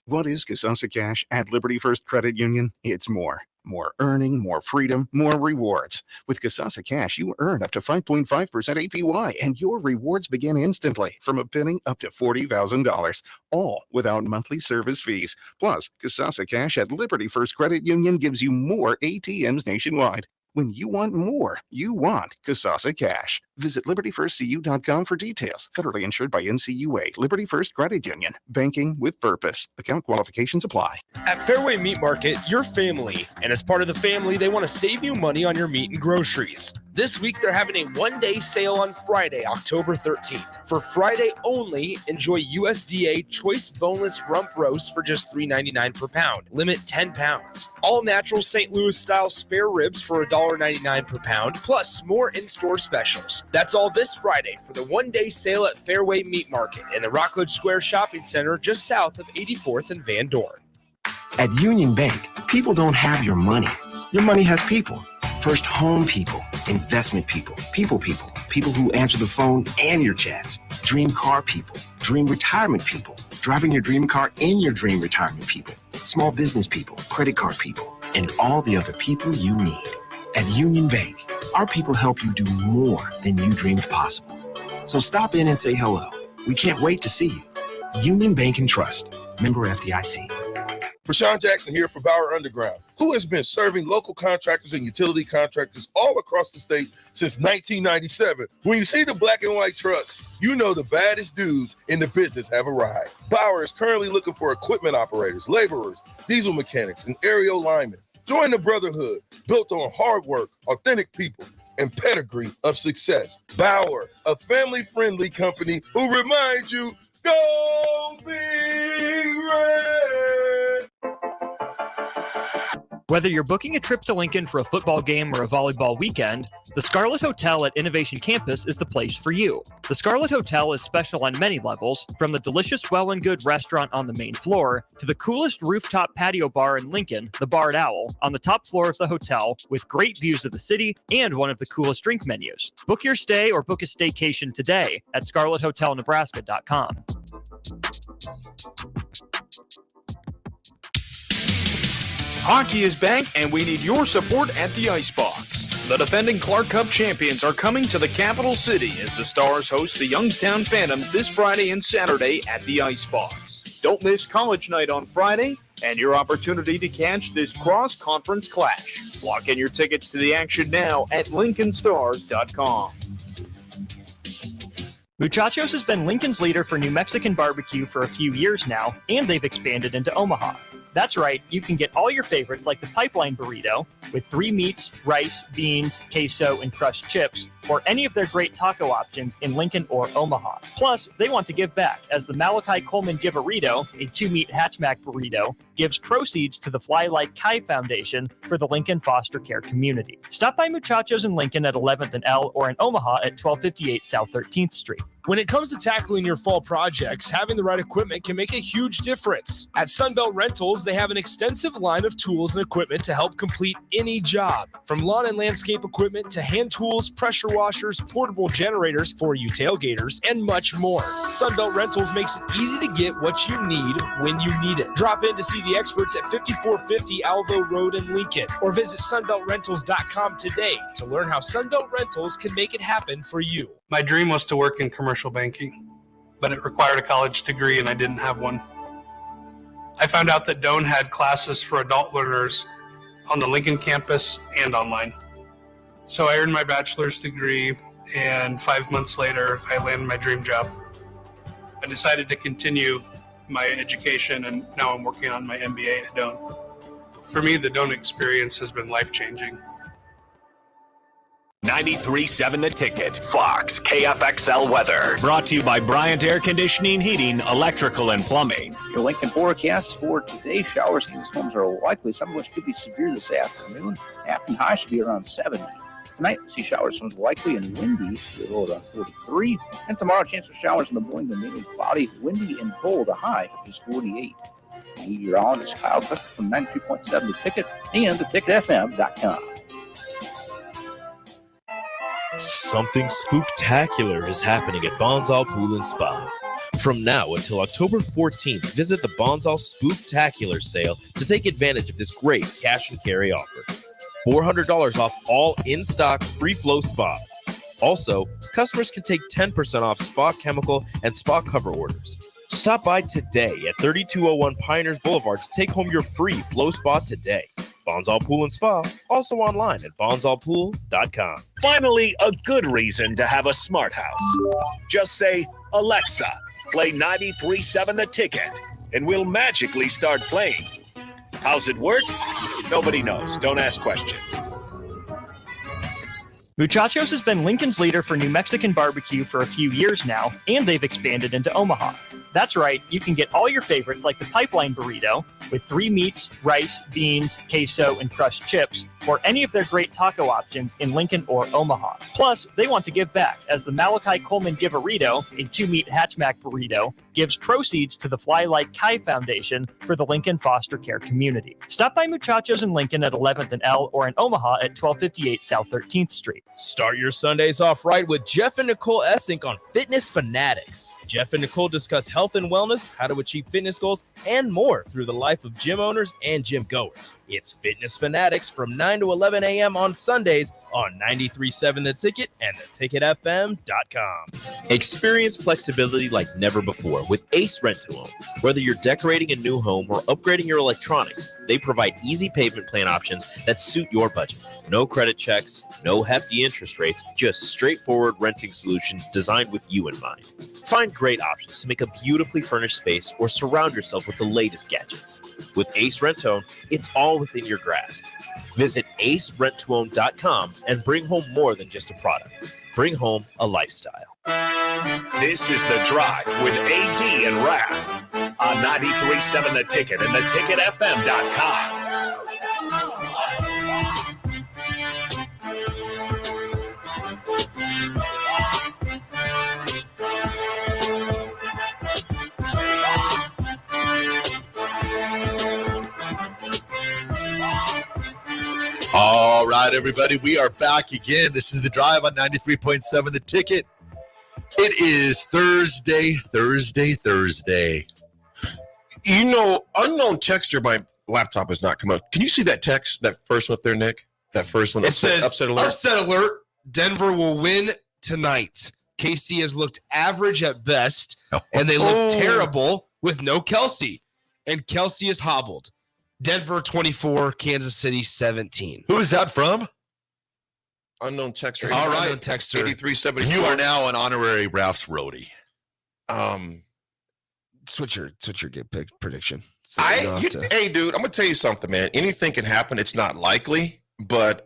What is Kasasa Cash at Liberty First Credit Union? It's more. More earning, more freedom, more rewards. With Kasasa Cash, you earn up to 5.5% APY, and your rewards begin instantly from a penny up to $40,000, all without monthly service fees. Plus, Kasasa Cash at Liberty First Credit Union gives you more ATMs nationwide. When you want more, you want Kasasa Cash. Visit libertyfirstcu.com for details. Federally insured by NCUA. Liberty First Credit Union. Banking with purpose. Account qualifications apply. At Fairway Meat Market, you're family. And as part of the family, they want to save you money on your meat and groceries. This week, they're having a one-day sale on Friday, October 13th. For Friday only, enjoy USDA Choice Boneless Rump Roast for just $3.99 per pound. Limit 10 pounds. All natural St. Louis-style spare ribs for $1.99 per pound, plus more in-store specials. That's all this Friday for the one-day sale at Fairway Meat Market in the Rockledge Square Shopping Center just south of 84th and Van Dorn. At Union Bank, people don't have your money. Your money has people. First home people, investment people, people who answer the phone and your chats, dream car people, dream retirement people, driving your dream car in your dream retirement people, small business people, credit card people, and all the other people you need. At Union Bank, our people help you do more than you dreamed possible. So stop in and say hello. We can't wait to see you. Union Bank and Trust. Member FDIC. Rashawn Jackson here for Bauer Underground, who has been serving local contractors and utility contractors all across the state since 1997. When you see the black and white trucks, you know the baddest dudes in the business have arrived. Bauer is currently looking for equipment operators, laborers, diesel mechanics, and aerial linemen. Join the brotherhood built on hard work, authentic people, and pedigree of success. Bauer, a family-friendly company who reminds you, go Big Red! Whether you're booking a trip to Lincoln for a football game or a volleyball weekend, the Scarlet Hotel at Innovation Campus is the place for you. The Scarlet Hotel is special on many levels, from the delicious Well and Good restaurant on the main floor to the coolest rooftop patio bar in Lincoln, the Barred Owl, on the top floor of the hotel with great views of the city and one of the coolest drink menus. Book your stay or book a staycation today at scarlethotelnebraska.com. Hockey is back, and we need your support at the Icebox. The defending Clark Cup champions are coming to the capital city as the Stars host the Youngstown Phantoms this Friday and Saturday at the Icebox. Don't miss College Night on Friday and your opportunity to catch this cross-conference clash. Lock in your tickets to the action now at LincolnStars.com. Muchachos has been Lincoln's leader for New Mexican barbecue for a few years now, and they've expanded into Omaha. That's right, you can get all your favorites like the pipeline burrito with 3 meats, rice, beans, queso, and crushed chips, or any of their great taco options in Lincoln or Omaha. Plus, they want to give back, as the Malachi Coleman Give-A-Rito, a 2-meat hatchback burrito, gives proceeds to the Fly Like Kai Foundation for the Lincoln foster care community. Stop by Muchachos in Lincoln at 11th and L or in Omaha at 1258 South 13th Street. When it comes to tackling your fall projects, having the right equipment can make a huge difference. At Sunbelt Rentals, they have an extensive line of tools and equipment to help complete any job. From lawn and landscape equipment to hand tools, pressure washers, portable generators for you tailgaters, and much more. Sunbelt Rentals makes it easy to get what you need when you need it. Drop in to see the experts at 5450 Alvo Road in Lincoln, or visit sunbeltrentals.com today to learn how Sunbelt Rentals can make it happen for you. My dream was to work in commercial banking, but it required a college degree and I didn't have one. I found out that Doane had classes for adult learners on the Lincoln campus and online. So I earned my bachelor's degree, and 5 months later, I landed my dream job. I decided to continue my education, and now I'm working on my MBA at Doane. For me, the Doane experience has been life-changing. 93.7 The Ticket, Fox, KFXL weather. Brought to you by Bryant Air Conditioning, Heating, Electrical, and Plumbing. Your Lincoln forecast for today: showers and storms are likely, some of which could be severe this afternoon. Afternoon high should be around 70. Tonight, we'll see showers, storms likely and windy, a low around 43. And tomorrow, chance of showers in the morning, then mainly cloudy, windy, and cold. A high is 48. Meteorologist Kyle Cook from 93.7 The Ticket and theticketfm.com. Something spooktacular is happening at Bonzal Pool and Spa. From now until October 14th, visit the Bonsall Spooktacular sale to take advantage of this great cash and carry offer. $400 off all in-stock free flow spas. Also, customers can take 10% off spa chemical and spa cover orders. Stop by today at 3201 Pioneers Boulevard to take home your free flow spa today. Bonsall Pool and Spa, also online at bonsallpool.com. Finally, a good reason to have a smart house. Just say, Alexa, play 93.7 The Ticket, and we'll magically start playing. How's it work? Nobody knows. Don't ask questions. Muchachos has been Lincoln's leader for New Mexican barbecue for a few years now, and they've expanded into Omaha. That's right, you can get all your favorites like the pipeline burrito with 3 meats, rice, beans, queso, and crushed chips, or any of their great taco options in Lincoln or Omaha. Plus, they want to give back, as the Malachi Coleman Giverito, a 2-meat hatchback burrito, gives proceeds to the Fly Like Kai Foundation for the Lincoln foster care community. Stop by Muchachos in Lincoln at 11th and L or in Omaha at 1258 South 13th Street. Start your Sundays off right with Jeff and Nicole Essink on Fitness Fanatics. Jeff and Nicole discuss health and wellness, how to achieve fitness goals, and more through the life of gym owners and gym goers. It's Fitness Fanatics from 9 to 11 a.m. on Sundays on 93.7 The Ticket and theticketfm.com. Experience flexibility like never before with Ace Rent-to-Own. Whether you're decorating a new home or upgrading your electronics, they provide easy payment plan options that suit your budget. No credit checks, no hefty interest rates, just straightforward renting solutions designed with you in mind. Find great options to make a beautifully furnished space or surround yourself with the latest gadgets. With Ace Rent-to-Own, it's all within your grasp. Visit acerentoown.com and bring home more than just a product. Bring home a lifestyle. This is The Drive with AD and Raff on 93.7 The Ticket and theticketfm.com. All right, everybody, we are back again. This is The Drive on 93.7 The Ticket. It is Thursday. You know, unknown texture, my laptop has not come up. Can you see that text, that first one up there, Nick? That first one, It says, upset alert. Upset alert. Denver will win tonight. KC has looked average at best, and they look terrible with no Kelsey. And Kelsey is hobbled. Denver 24, Kansas City 17. Who is that from? Unknown texter. All right, Unknown texter. 8374. You are now an honorary Raff's roadie. Switch your get pick prediction. So Hey, dude, I'm gonna tell you something, man. Anything can happen. It's not likely, but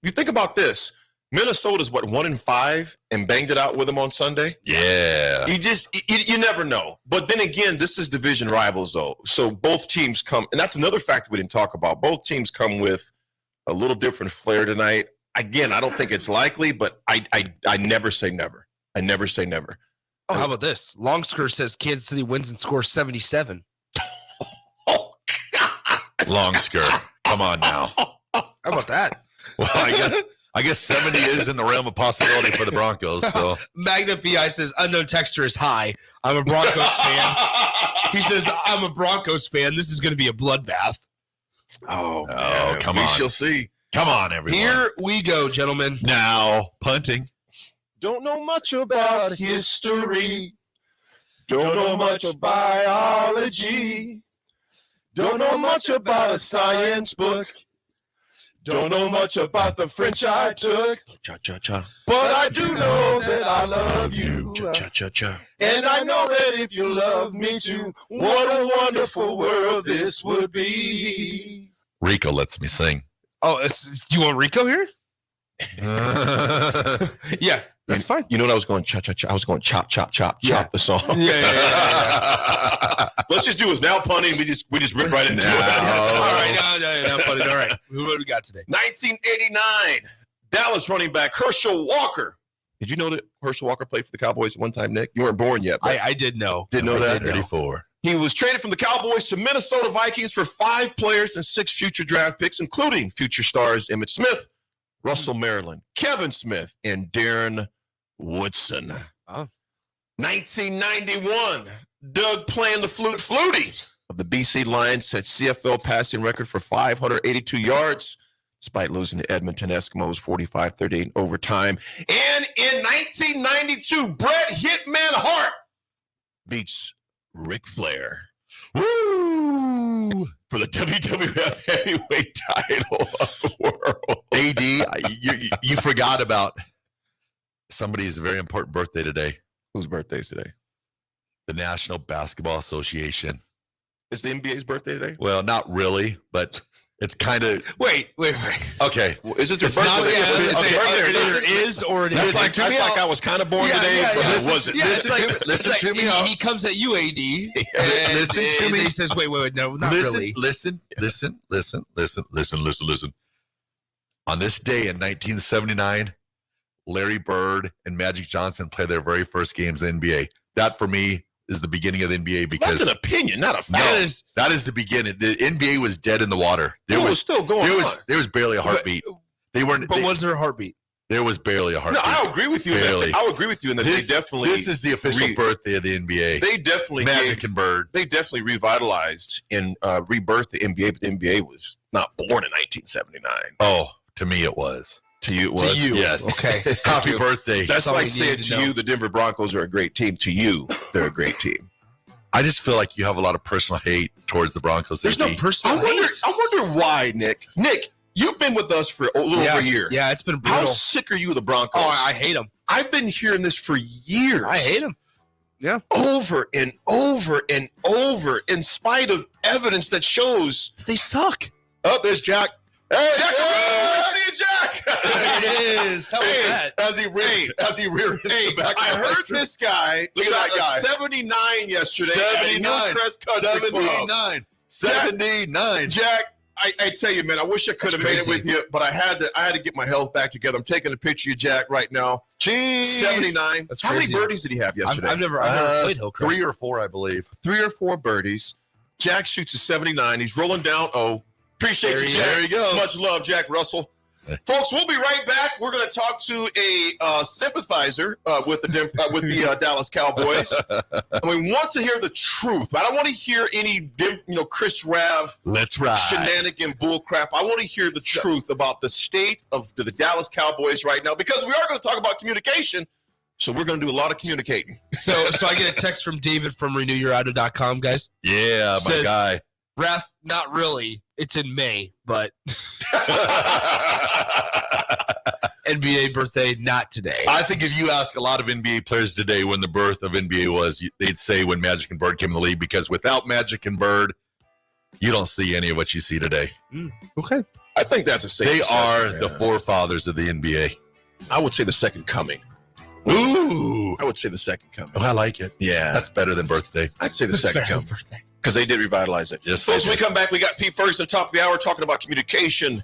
you think about this. Minnesota's 1-5 and banged it out with them on Sunday. Yeah. You never know. But then again, this is division rivals though. So both teams come, and that's another factor we didn't talk about. Both teams come with a little different flair tonight. Again, I don't think it's likely, but I never say never. I never say never. Oh, how about this? Longsker says Kansas City wins and scores 77. Longsker. Come on now. How about that? Well, I guess 70 is in the realm of possibility for the Broncos. So Magna PI says unknown texture is high. I'm a Broncos fan. He says I'm a Broncos fan. This is going to be a bloodbath. Oh, man. Come We on. shall see. Come on, everyone. Here we go, gentlemen. Now, punting. Don't know much about history. Don't know much of biology. Don't know much about a science book. Don't know much about the French I took. Cha-cha-cha. But I do know that I love you. Cha-cha-cha. And I know that if you love me too, what a wonderful world this would be. Rico lets me sing. Oh, do you want Rico here? Yeah, that's fine. You know what I was going cha-cha-cha? I was going chop, chop, chop, chop the song. Yeah. Let's just do it. Now punting, we just rip right into it. All right, no, funny. All right, what do we got today? 1989, Dallas running back Herschel Walker. Did you know that Herschel Walker played for the Cowboys at one time, Nick? You weren't born yet. But I did know. Didn't know that? 34. He was traded from the Cowboys to Minnesota Vikings for 5 players and 6 future draft picks, including future stars Emmitt Smith, Russell Maryland, Kevin Smith, and Darren Woodson. Oh. 1991, Doug playing the flutie of the BC Lions set CFL passing record for 582 yards, despite losing to Edmonton Eskimos 45-38 in overtime. And in 1992, Bret Hitman Hart beats Ric Flair. Woo! For the WWF heavyweight title of the world. AD, you forgot about somebody's very important birthday today. Whose birthday is today? The National Basketball Association. Is the NBA's birthday today? Well, not really, but it's kind of. Wait. Okay. Well, is it your It's birthday? not- It either is or it That's isn't. like I was kind of born today, but it wasn't. Yeah, it's like, Listen to me. he comes at you, AD, and Listen to me. He says, "Wait, no, not really." Listen. On this day in 1979, Larry Bird and Magic Johnson play their very first games in the NBA. That, for me, is the beginning of the NBA because That's an opinion, not a fact. that is the beginning. The NBA was dead in the water. It was still going on. There was barely a heartbeat. Was there a heartbeat? There was barely a No, heartbeat. I'll agree with you. I'll agree with you in that they definitely. This is the official birthday of the NBA. They definitely Magic and Bird. They definitely revitalized and rebirthed the NBA, but the NBA was not born in 1979. Oh, to me it was. To you, it was. To you, yes. Okay. Happy birthday. That's all like we saying needed to to know. you, the Denver Broncos are a great team. To you, they're a great team. I just feel like you have a lot of personal hate towards the Broncos. There's no personal hate. I wonder why, Nick. Nick, you've been with us for a little over a year. Yeah, it's been brutal. How sick are you of the Broncos? Oh, I hate them. I've been hearing this for years. I hate them. Yeah. Over and over and over, in spite of evidence that shows They suck. Oh, there's Jack. Hey, Jack, I see you, Jack. It is. How was that? As he rear Hey, I heard this guy. Look at that guy. 79 yesterday. at Hillcrest Country Club. 79. Jack, I tell you, man, I wish I could have made it with you, but I had to get my health back together. I'm taking a picture of Jack right now. Jeez. 79. That's How many crazy. birdies did he have yesterday? I've never played Hillcrest. 3 or 4, I believe. 3 or 4 birdies. Jack shoots a 79. He's rolling down. Appreciate you, Jack. There you go. Much love, Jack Russell. Folks, we'll be right back. We're going to talk to a sympathizer with the Dallas Cowboys. And we want to hear the truth. I don't want to hear any Chris Raff Let's ride. shenanigan bullcrap. I want to hear the truth about the state of the Dallas Cowboys right now, because we are going to talk about communication. So we're going to do a lot of communicating. So I get a text from David from renewyourauto.com, guys. Yeah, my Says- guy. Raff, not really. It's in May, but NBA birthday, not today. I think if you ask a lot of NBA players today when the birth of NBA was, they'd say when Magic and Bird came in the league, because without Magic and Bird, you don't see any of what you see today. Okay. I think that's a safe They are assessment, the man. forefathers of the NBA. I would say the second coming. Ooh. I would say the second coming. Oh, I like it. Yeah. That's better than birthday. I'd say the second coming. Because they did revitalize it. Yes, Folks, they when we did. come back, we got Pete Ferguson, top of the hour, talking about communication,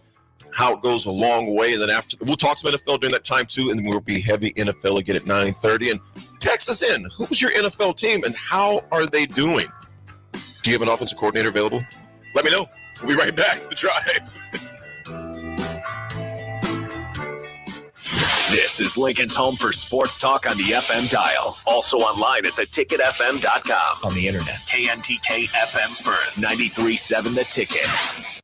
how it goes a long way. And then after, we'll talk some NFL during that time, too. And then we'll be heavy NFL again at 9:30. And text us in. Who's your NFL team and how are they doing? Do you have an offensive coordinator available? Let me know. We'll be right back. The Drive. This is Lincoln's home for sports talk on the FM dial. Also online at theticketfm.com. On the internet. KNTK FM Firth, 93.7 The Ticket.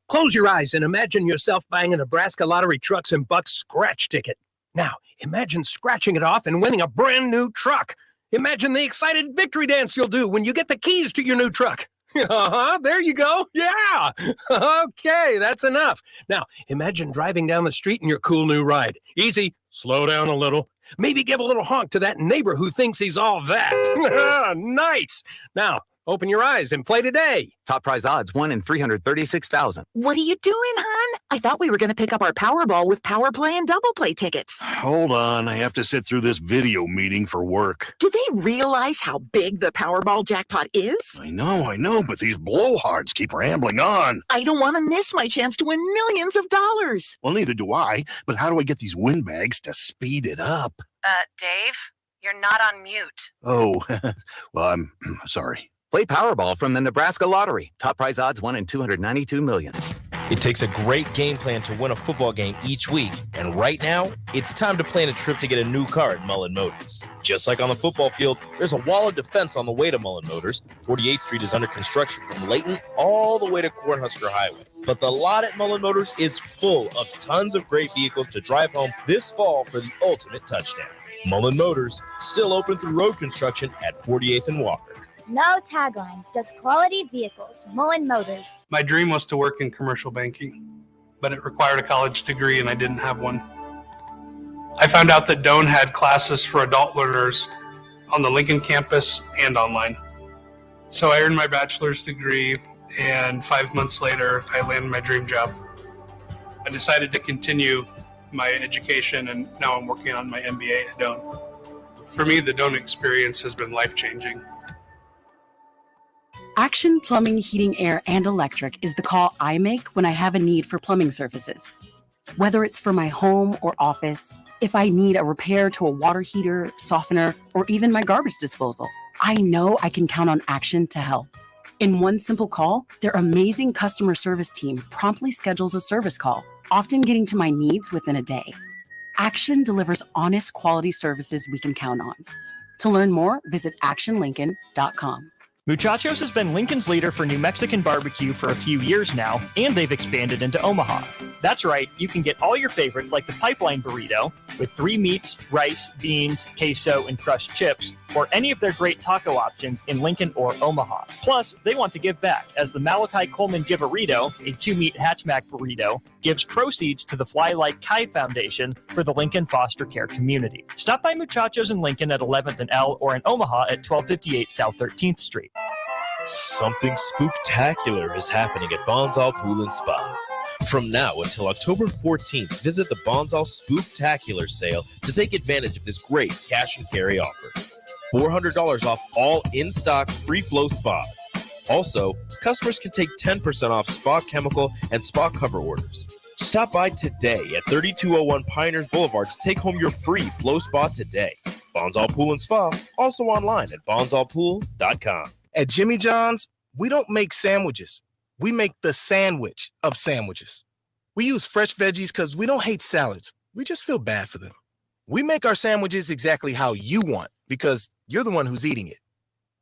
Close your eyes and imagine yourself buying a Nebraska Lottery Trucks and Bucks scratch ticket. Now, imagine scratching it off and winning a brand new truck. Imagine the excited victory dance you'll do when you get the keys to your new truck. There you go. Yeah. Okay, that's enough. Now, imagine driving down the street in your cool new ride. Easy. Slow down a little. Maybe give a little honk to that neighbor who thinks he's all that. Nice. Now, open your eyes and play today. Top prize odds, 1 in 336,000. What are you doing, hon? I thought we were going to pick up our Powerball with Power Play and Double Play tickets. Hold on. I have to sit through this video meeting for work. Do they realize how big the Powerball jackpot is? I know, but these blowhards keep rambling on. I don't want to miss my chance to win millions of dollars. Well, neither do I. But how do I get these windbags to speed it up? Dave, you're not on mute. Oh, well, I'm sorry. Play Powerball from the Nebraska Lottery. Top prize odds, 1 in 292 million. It takes a great game plan to win a football game each week, and right now, it's time to plan a trip to get a new car at Mullen Motors. Just like on the football field, there's a wall of defense on the way to Mullen Motors. 48th Street is under construction from Layton all the way to Cornhusker Highway. But the lot at Mullen Motors is full of tons of great vehicles to drive home this fall for the ultimate touchdown. Mullen Motors, still open through road construction at 48th and Walker. No taglines, just quality vehicles. Mullen Motors. My dream was to work in commercial banking, but it required a college degree and I didn't have one. I found out that Doane had classes for adult learners on the Lincoln campus and online. So I earned my bachelor's degree, and 5 months later, I landed my dream job. I decided to continue my education, and now I'm working on my MBA at Doane. For me, the Doane experience has been life-changing. Action Plumbing, Heating, Air, and Electric is the call I make when I have a need for plumbing services. Whether it's for my home or office, if I need a repair to a water heater, softener, or even my garbage disposal, I know I can count on Action to help. In one simple call, their amazing customer service team promptly schedules a service call, often getting to my needs within a day. Action delivers honest quality services we can count on. To learn more, visit actionlincoln.com. Muchachos has been Lincoln's leader for New Mexican barbecue for a few years now, and they've expanded into Omaha. That's right, you can get all your favorites like the pipeline burrito with 3 meats, rice, beans, queso, and crushed chips, or any of their great taco options in Lincoln or Omaha. Plus, they want to give back, as the Malachi Coleman Give-A-Rito, a 2-meat hatchback burrito, gives proceeds to the Fly Like Kai Foundation for the Lincoln foster care community. Stop by Muchachos in Lincoln at 11th and L, or in Omaha at 1258 South 13th Street. Something spooktacular is happening at Bonsall Pool and Spa. From now until October 14th, visit the Bonsall Spooktacular sale to take advantage of this great cash and carry offer. $400 off all in-stock free-flow spas. Also, customers can take 10% off spa chemical and spa cover orders. Stop by today at 3201 Pioneers Boulevard to take home your free flow spa today. Bonsall Pool and Spa, also online at bonsallpool.com. At Jimmy John's, we don't make sandwiches. We make the sandwich of sandwiches. We use fresh veggies because we don't hate salads. We just feel bad for them. We make our sandwiches exactly how you want because you're the one who's eating it.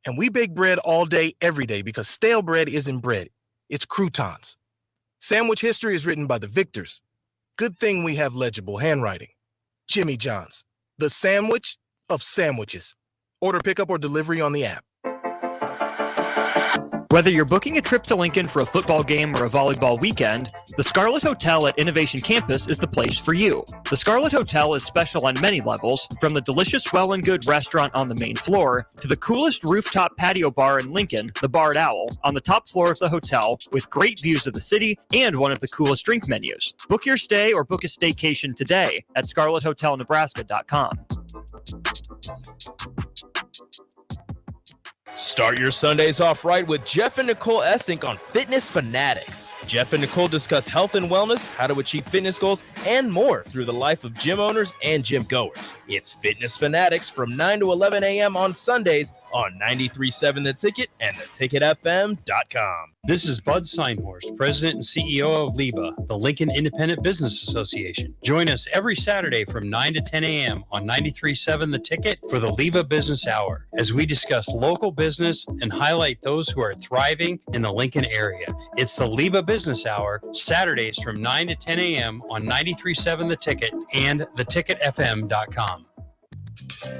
And we bake bread all day, every day because stale bread isn't bread. It's croutons. Sandwich history is written by the victors. Good thing we have legible handwriting. Jimmy John's, the sandwich of sandwiches. Order pickup or delivery on the app. Whether you're booking a trip to Lincoln for a football game or a volleyball weekend, the Scarlet Hotel at Innovation Campus is the place for you. The Scarlet Hotel is special on many levels, from the delicious Well and Good restaurant on the main floor to the coolest rooftop patio bar in Lincoln, the Barred Owl, on the top floor of the hotel with great views of the city and one of the coolest drink menus. Book your stay or book a staycation today at scarlethotelnebraska.com. Start your Sundays off right with Jeff and Nicole Essink on Fitness Fanatics. Jeff and Nicole discuss health and wellness, how to achieve fitness goals, and more through the life of gym owners and gym goers. It's Fitness Fanatics from 9 to 11 a.m. on Sundays on 93.7 The Ticket and theticketfm.com. This is Bud Seinhorst, President and CEO of LIBA, the Lincoln Independent Business Association. Join us every Saturday from 9 to 10 a.m. on 93.7 The Ticket for the LIBA Business Hour, as we discuss local business and highlight those who are thriving in the Lincoln area. It's the LIBA Business Hour, Saturdays from 9 to 10 a.m. on 93.7 The Ticket and theticketfm.com.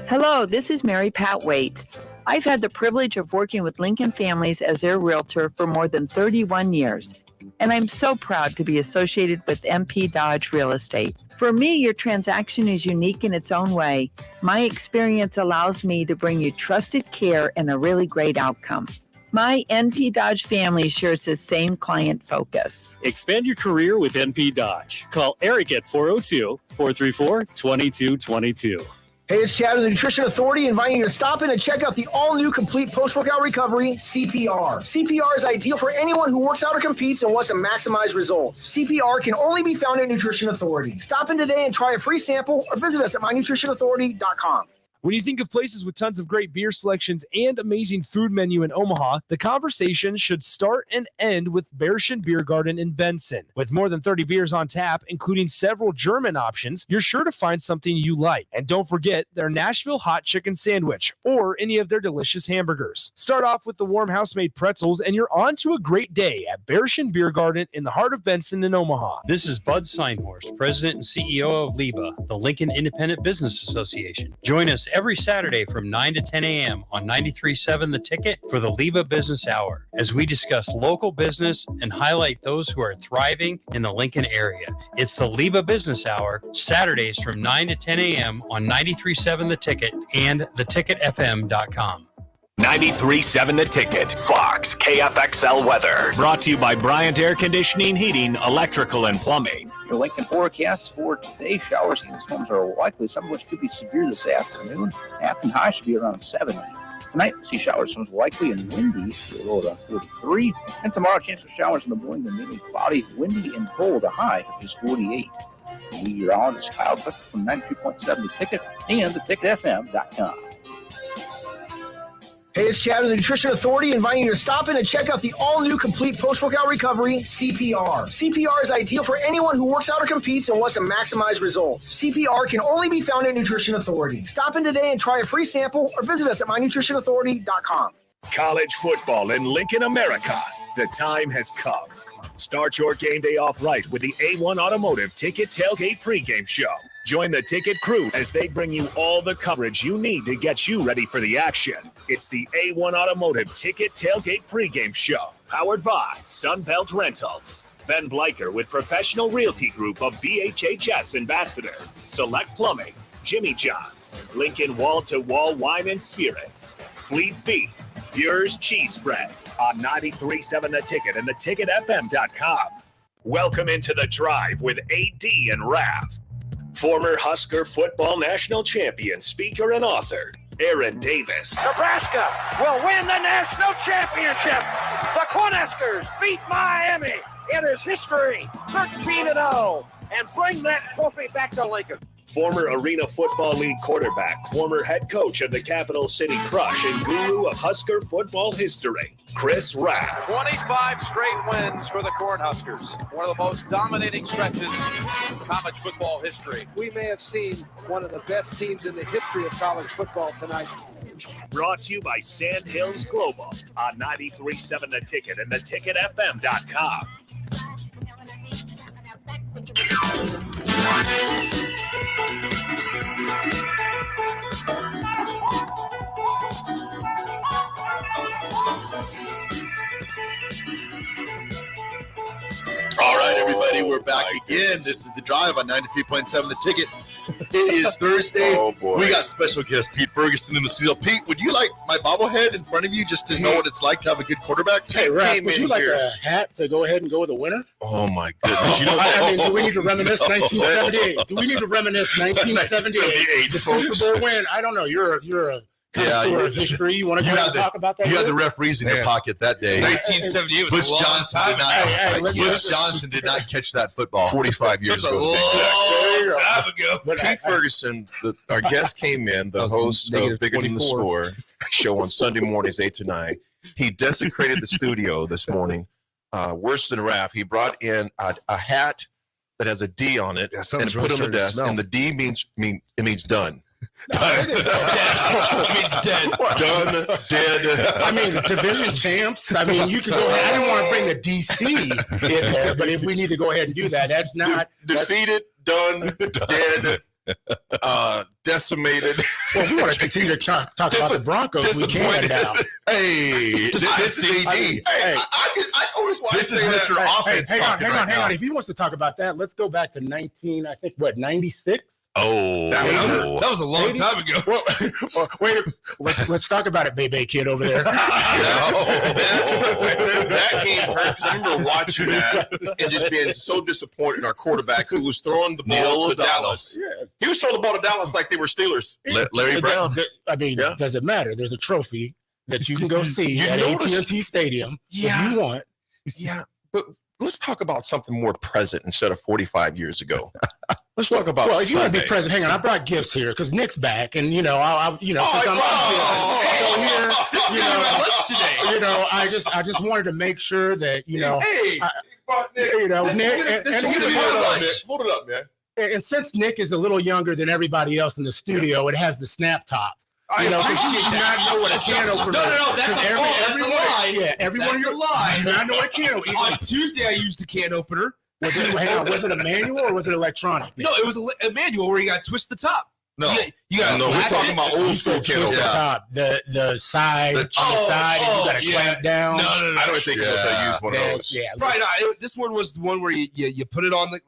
Hello, this is Mary Pat Waite. I've had the privilege of working with Lincoln families as their realtor for more than 31 years, and I'm so proud to be associated with MP Dodge Real Estate. For me, your transaction is unique in its own way. My experience allows me to bring you trusted care and a really great outcome. My NP Dodge family shares the same client focus. Expand your career with NP Dodge. Call Eric at 402-434-2222. Hey, it's Chad of the Nutrition Authority inviting you to stop in and check out the all-new complete post-workout recovery, CPR. CPR is ideal for anyone who works out or competes and wants to maximize results. CPR can only be found at Nutrition Authority. Stop in today and try a free sample or visit us at mynutritionauthority.com. When you think of places with tons of great beer selections and amazing food menu in Omaha, the conversation should start and end with Bearschen Beer Garden in Benson. With more than 30 beers on tap, including several German options, you're sure to find something you like. And don't forget their Nashville hot chicken sandwich or any of their delicious hamburgers. Start off with the warm house-made pretzels and you're on to a great day at Bearschen Beer Garden in the heart of Benson in Omaha. This is Bud Seinhorst, President and CEO of LIBA, the Lincoln Independent Business Association. Join us every Saturday from 9 to 10 a.m. on 93.7 The Ticket for the LIBA Business Hour, as we discuss local business and highlight those who are thriving in the Lincoln area. It's the LIBA Business Hour, Saturdays from 9 to 10 a.m. on 93.7 The Ticket and theticketfm.com. 93.7 The Ticket, Fox, KFXL weather. Brought to you by Bryant Air Conditioning, Heating, Electrical, and Plumbing. Your Lincoln forecast for today, showers and storms are likely, some of which could be severe this afternoon. Afternoon high should be around 70. Tonight, we'll see showers, storms likely and windy, a low around 43. And tomorrow, chance of showers in the morning and mainly cloudy, windy, and cold. A high is 48. The meteorologist Kyle Cook from 93.7 The Ticket and theticketfm.com. Hey, it's Chad with the Nutrition Authority inviting you to stop in and check out the all-new complete post-workout recovery, CPR. CPR is ideal for anyone who works out or competes and wants to maximize results. CPR can only be found at Nutrition Authority. Stop in today and try a free sample or visit us at mynutritionauthority.com. College football in Lincoln, America. The time has come. Start your game day off right with the A1 Automotive Ticket Tailgate pregame show. Join the Ticket crew as they bring you all the coverage you need to get you ready for the action. It's the A1 Automotive Ticket Tailgate pregame show, powered by Sunbelt Rentals. Ben Bleicher with Professional Realty Group of BHHS Ambassador, Select Plumbing, Jimmy John's, Lincoln Wall-to-Wall Wine and Spirits, Fleet Feet, Bure's Cheese Spread on 93.7 The Ticket and theticketfm.com. Welcome into the drive with AD and Raff. Former Husker football national champion, speaker, and author, Aaron Davis. Nebraska will win the national championship. The Cornhuskers beat Miami. It is history, 13-0, and bring that trophy back to Lincoln. Former Arena Football League quarterback, former head coach of the Capital City Crush, and guru of Husker football history, Chris Raff. 25 straight wins for the Cornhuskers. One of the most dominating stretches in college football history. We may have seen one of the best teams in the history of college football tonight. Brought to you by Sand Hills Global on 93.7 The Ticket and theticketfm.com. All right, everybody, we're back again. This is The Drive on 93.7 The Ticket. It is Thursday. Oh, boy. We got special guest Pete Ferguson in the studio. Pete, would you like my bobblehead in front of you just to know what it's like to have a good quarterback? Hey, Raff, would you like a hat to go ahead and go with the winner? Oh, my goodness. You know, I mean, do we need to reminisce 1978? Do we need to reminisce 1978? The Super Bowl win? I don't know. You're a connoisseur of history. You want to talk about that? You had the referees in your pocket that day. 1978 was Bush a long Johnson time did not. Bush Johnson did not catch that football 45 years ago. Pete Ferguson, our guest came in, the host of Bigger Than the Score show on Sunday mornings, 8 to 9. He desecrated the studio this morning, worse than Raff. He brought in a hat that has a D on it and put on the desk, and the D means done. It means dead. Done, dead. I mean, division champs. I mean, you can go ahead. I didn't want to bring the DC in there, but if we need to go ahead and do that, that's not defeated, done, dead, decimated. Well, if we want to continue to talk about the Broncos, we can now. Hey, this is AD. Hey, I always want to say Mr. Offense. Hang on. If he wants to talk about that, let's go back to 96? Oh, that was a long time ago. Wait, let's talk about it, Bebe Kid over there. That game hurt because I remember watching that and just being so disappointed in our quarterback who was throwing the ball to Dallas. Yeah. He was throwing the ball to Dallas like they were Steelers. Larry Brown. I mean, does it matter? There's a trophy that you can go see at AT&T Stadium if you want. Yeah, but let's talk about something more present instead of 45 years ago. Let's talk about Well, if you want to Sunday. be present, hang on. I brought gifts here because Nick's back, and since I'm here, I just wanted to make sure that Nick, hold it up, man. And since Nick is a little younger than everybody else in the studio, it has the snap top. Because you do not know what a can opener is. No, that's a lie. Yeah, everyone That's a lie. do not know what a can opener. On Tuesday, I used a can opener. Was it a manual or was it electronic? No, it was a manual where you got to twist the top. No, we're talking about old school can Twist the opener. top, the side, on the side, and you got to clamp down. No. I don't think he knows how to use one of those. Yeah, Right. This one was the one where you put it on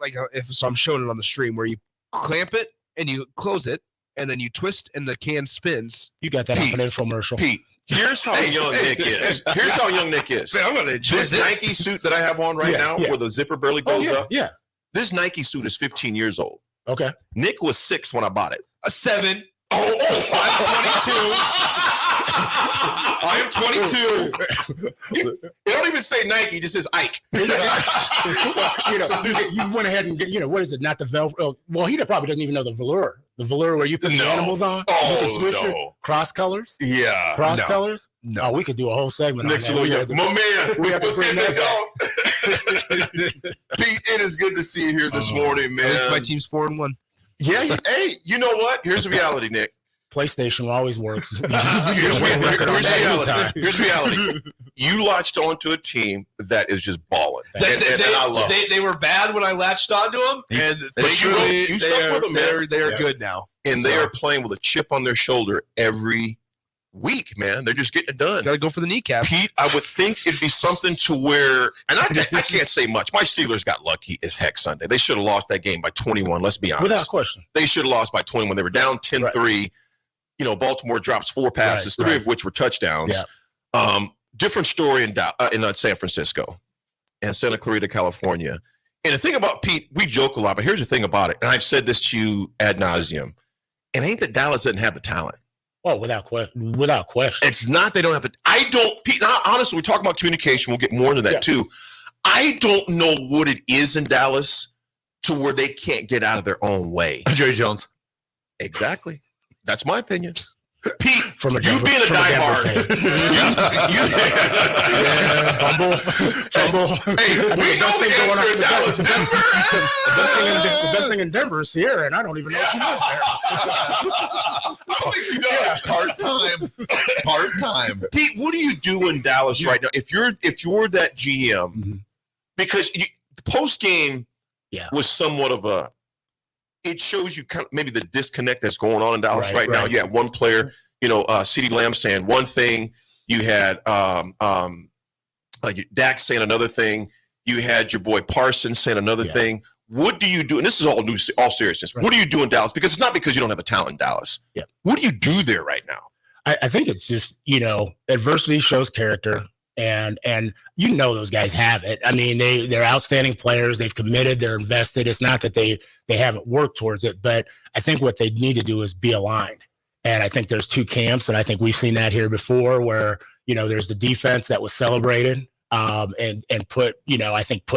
so I'm showing it on the stream where you clamp it and you close it and then you twist and the can spins. You got that off an infomercial. Pete, here's how young Nick is. Here's how young Nick is. Man, I'm gonna enjoy This Nike suit that I have on right now, where the zipper barely goes up. Yeah. This Nike suit is 15 years old. Okay. Nick was 6 when I bought it. A 7. I'm 22. It don't even say Nike, it just says Ike. You went ahead and what is it? Not the Velcro. Well, he probably doesn't even know the velour. The velour where you put the animals on. You can switch it. Cross colors. Yeah. Cross colors. No, we could do a whole segment. Next on little that. young, my man. We have to bring that back. Pete, it is good to see you here this morning, man. At least my team's 4-1. Yeah. Hey, you know what? Here's the reality, Nick. PlayStation always works. Here's reality. You latched onto a team that is just balling. And I love it. They were bad when I latched onto them, and you stuck with them, man. They are good now. And they are playing with a chip on their shoulder every week, man. They're just getting it done. Got to go for the kneecaps. Pete, I would think it'd be something to where, and I can't say much. My Steelers got lucky as heck Sunday. They should have lost that game by 21. Let's be honest. Without question. They should have lost by 21. They were down 10-3. Right. Baltimore drops 4 passes, 3 of which were touchdowns. Yeah. Different story in San Francisco and Santa Clarita, California. And the thing about Pete, we joke a lot, but here's the thing about it. And I've said this to you ad nauseum. It ain't that Dallas doesn't have the talent. Oh, without question. It's not they don't have it. Pete, honestly, we talk about communication. We'll get more into that too. I don't know what it is in Dallas to where they can't get out of their own way. Jerry Jones. Exactly. That's my opinion. Pete, from you being a diehard. Fumble. Hey, we know the answer in Dallas. The best thing in Denver is Sierra, and I don't even know if she lives there. I don't think she does. Part-time. Pete, what do you do in Dallas right now? If you're that GM, because the post game was somewhat of a. It shows you kind of maybe the disconnect that's going on in Dallas right now. You had one player, CeeDee Lamb saying one thing. You had Dak saying another thing. You had your boy Parsons saying another thing. What do you do? And this is all seriousness. What do you do in Dallas? Because it's not because you don't have the talent in Dallas. Yeah. What do you do there right now? I think it's just, adversity shows character. And those guys have it. I mean, they're outstanding players. They've committed. They're invested. It's not that they haven't worked towards it, but I think what they need to do is be aligned. And I think there's 2 camps, and I think we've seen that here before, where there's the defense that was celebrated and put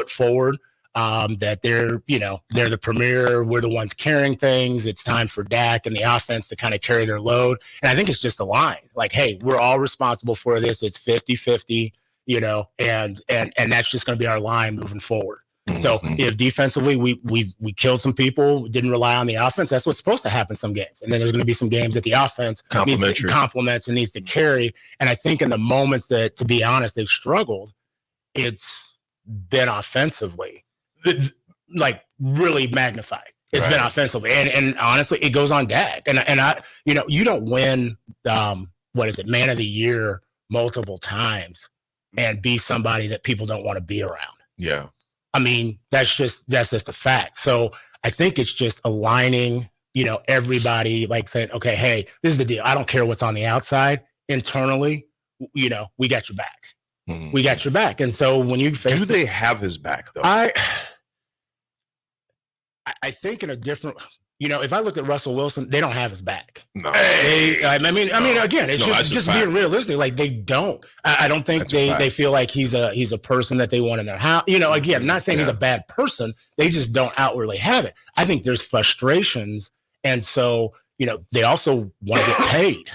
forward that they're the premier. We're the ones carrying things. It's time for Dak and the offense to kind of carry their load. And I think it's just a line like, hey, we're all responsible for this. It's 50-50, and that's just going to be our line moving forward. So if defensively we killed some people, didn't rely on the offense, that's what's supposed to happen some games. And then there's going to be some games that the offense complements and needs to carry. And I think in the moments that, to be honest, they've struggled, it's been offensively. It's like really magnified. It's been offensively, and honestly, it goes on Dak. And I, you don't win, Man of the Year multiple times and be somebody that people don't want to be around. Yeah, I mean that's just a fact. So I think it's just aligning, everybody, like saying, okay, hey, this is the deal. I don't care what's on the outside. Internally, we got your back. We got your back. And so when you face, do they have his back though? I think in a different, if I look at Russell Wilson, they don't have his back. No. Again, it's just being realistic. Like they don't. I don't think they feel like he's a person that they want in their house. Again, I'm not saying he's a bad person. They just don't outwardly have it. I think there's frustrations, and so they also want to get paid.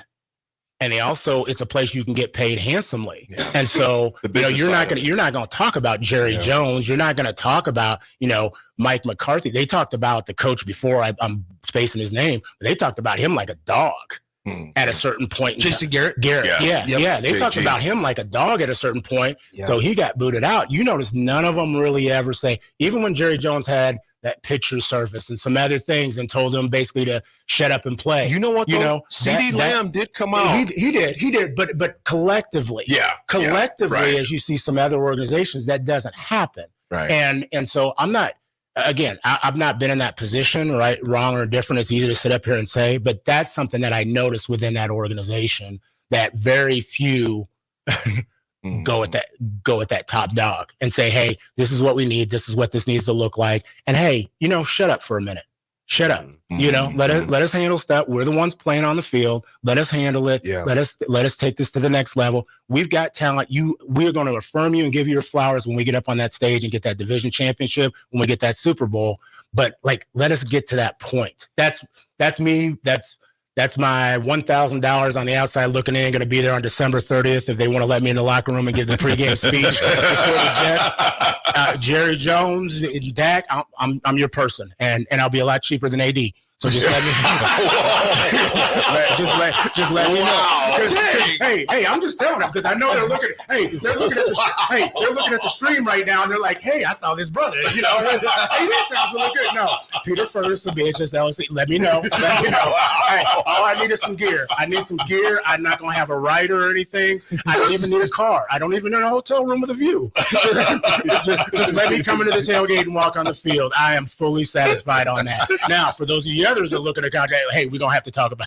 And it's a place you can get paid handsomely. Yeah. And so, you're not going to talk about Jerry Jones. You're not going to talk about, Mike McCarthy. They talked about the coach before. I'm spacing his name, but they talked about him like a dog at a certain point. Jason Garrett? Yeah. They talked about him like a dog at a certain point. Yeah. So he got booted out. You notice none of them really ever say, even when Jerry Jones had that picture surface and some other things and told them basically to shut up and play. You know what, though? CeeDee Lamb did come out. He did. But collectively, as you see some other organizations, that doesn't happen. Right. And so I'm not, again, I've not been in that position, right, wrong or different. It's easy to sit up here and say, but that's something that I noticed within that organization, that very few go at that top dog and say, hey, this is what we need. This is what this needs to look like. And hey, shut up for a minute. Shut up. Let us handle stuff. We're the ones playing on the field. Let us handle it. Yeah. Let us take this to the next level. We've got talent. We're going to affirm you and give you your flowers when we get up on that stage and get that division championship, when we get that Super Bowl. But let us get to that point. That's me. That's my $1,000 on the outside looking in. Going to be there on December 30th if they want to let me in the locker room and give the pregame speech for the Jets. Jerry Jones, Dak, I'm your person, and I'll be a lot cheaper than AD. So just let me just let me know. Hey, I'm just telling them because I know they're looking. They're looking at the stream right now, and they're like, "Hey, I saw this brother. Hey, this sounds really good." No, Peter Ferguson, BHS LLC. Let me know. Hey, all I need is some gear. I need some gear. I'm not gonna have a rider or anything. I don't even need a car. I don't even need a hotel room with a view. just let me come into the tailgate and walk on the field. I am fully satisfied on that. Now, for those of you others that look at the contract, hey, we're gonna have to talk about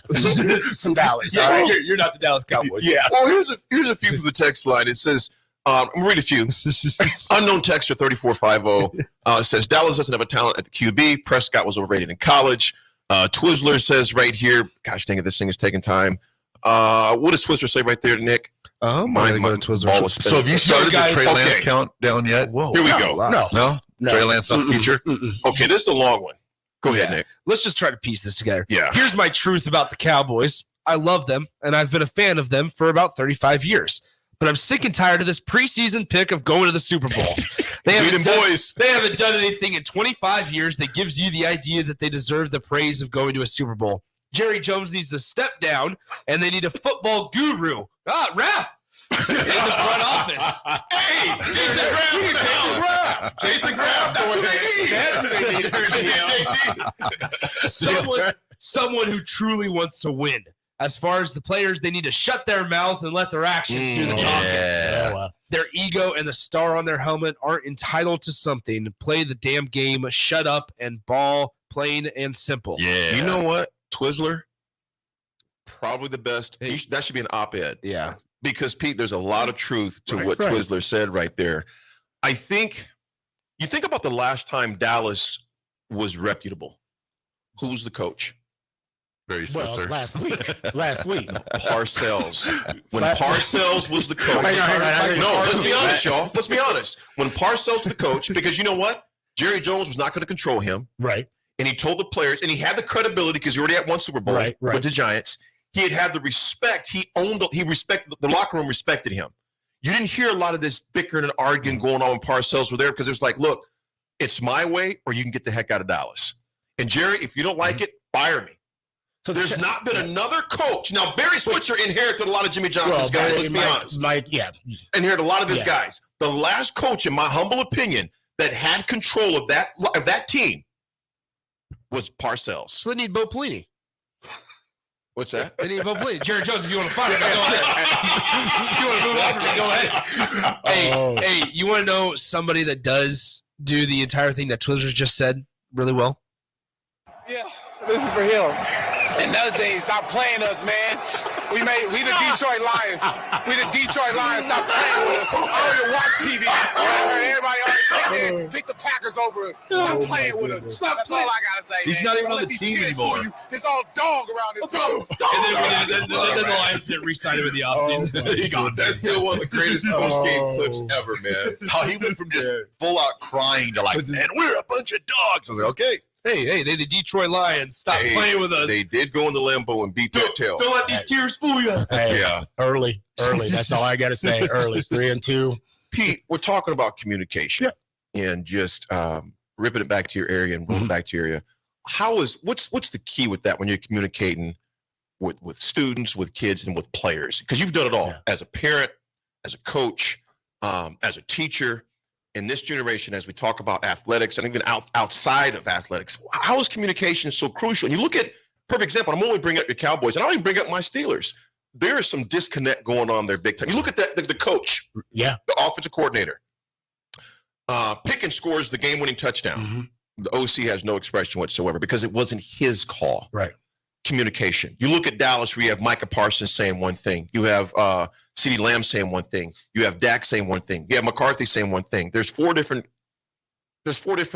some Dallas. Yeah, right? you're not the Dallas Cowboys. Yeah. Well, here's a few from the text line. It says, I'm gonna read a few. Unknown texter 3450 says Dallas doesn't have a talent at the QB. Prescott was overrated in college. Twizzler says right here, gosh dang it, this thing is taking time. What does Twizzler say right there, Nick? Mine go to Twizzler. So have you started the Trey Lance countdown yet? Whoa. Here we go. No? Trey Lance not the future? Okay, this is a long one. Go ahead, Nick. Let's just try to piece this together. Yeah. Here's my truth about the Cowboys. I love them, and I've been a fan of them for about 35 years. But I'm sick and tired of this preseason pick of going to the Super Bowl. They haven't done anything in 25 years that gives you the idea that they deserve the praise of going to a Super Bowl. Jerry Jones needs to step down, and they need a football guru. Raff! In the front office. Hey, Jason Graff. Someone who truly wants to win. As far as the players, they need to shut their mouths and let their actions do the talking. Yeah. Their ego and the star on their helmet aren't entitled to something. Play the damn game, shut up, and ball, plain and simple. Yeah. You know what, Twizzler? Probably the best. That should be an op-ed. Yeah. Because, Pete, there's a lot of truth to what Twizzler said right there. I think you think about the last time Dallas was reputable. Who was the coach? Barry Switzer. Last week. Parcells. When Parcells was the coach. No, let's be honest, y'all. Let's be honest. When Parcells was the coach, because you know what? Jerry Jones was not going to control him. Right. And he told the players, and he had the credibility because he already had one Super Bowl with the Giants. He had the respect. He respected the locker room, respected him. You didn't hear a lot of this bickering and arguing going on when Parcells were there because it was like, look, it's my way or you can get the heck out of Dallas. And Jerry, if you don't like it, fire me. So there's not been another coach. Now, Barry Switzer inherited a lot of Jimmy Johnson's guys, let's be honest. Inherited a lot of his guys. The last coach, in my humble opinion, that had control of that team was Parcells. So they need Bo Pelini. What's that? They need Bo Pelini. Jerry Jones, if you want to fire me, go ahead. If you want to move on from me, go ahead. Hey, you want to know somebody that does do the entire thing that Twizzler's just said really well? Yeah, This is for him. Another day, stop playing us, man. We the Detroit Lions. We the Detroit Lions. Stop playing with us. I don't even watch TV. Everybody always pick the Packers over us. Stop playing with us. That's all I gotta say. He's man. not even Don't on let the these team kids anymore. fool you. It's all dog around this. And then the Lions didn't re-sign him in the offseason. That's still one of the greatest post-game clips ever, man. How he went from just full out crying to like, man, we're a bunch of dogs. I was like, okay. Hey, they the Detroit Lions. Stop playing with us. They did go into limbo and beat their tail. Don't let these tears fool you. Hey, Yeah. early. That's all I got to say. Early, 3-2. Pete, we're talking about communication and just ripping it back to your area and rolling back to your area. What's the key with that when you're communicating with students, with kids, and with players? Because you've done it all as a parent, as a coach, as a teacher. In this generation, as we talk about athletics and even outside of athletics, how is communication so crucial? And you look at, perfect example, I'm only bringing up your Cowboys, and I don't even bring up my Steelers. There is some disconnect going on there big time. You look at the coach, the offensive coordinator, Pickens scores the game-winning touchdown. The OC has no expression whatsoever because it wasn't his call. Right. Communication. You look at Dallas where you have Micah Parsons saying one thing. You have CeeDee Lamb saying one thing. You have Dak saying one thing. You have McCarthy saying one thing. There's four different scripts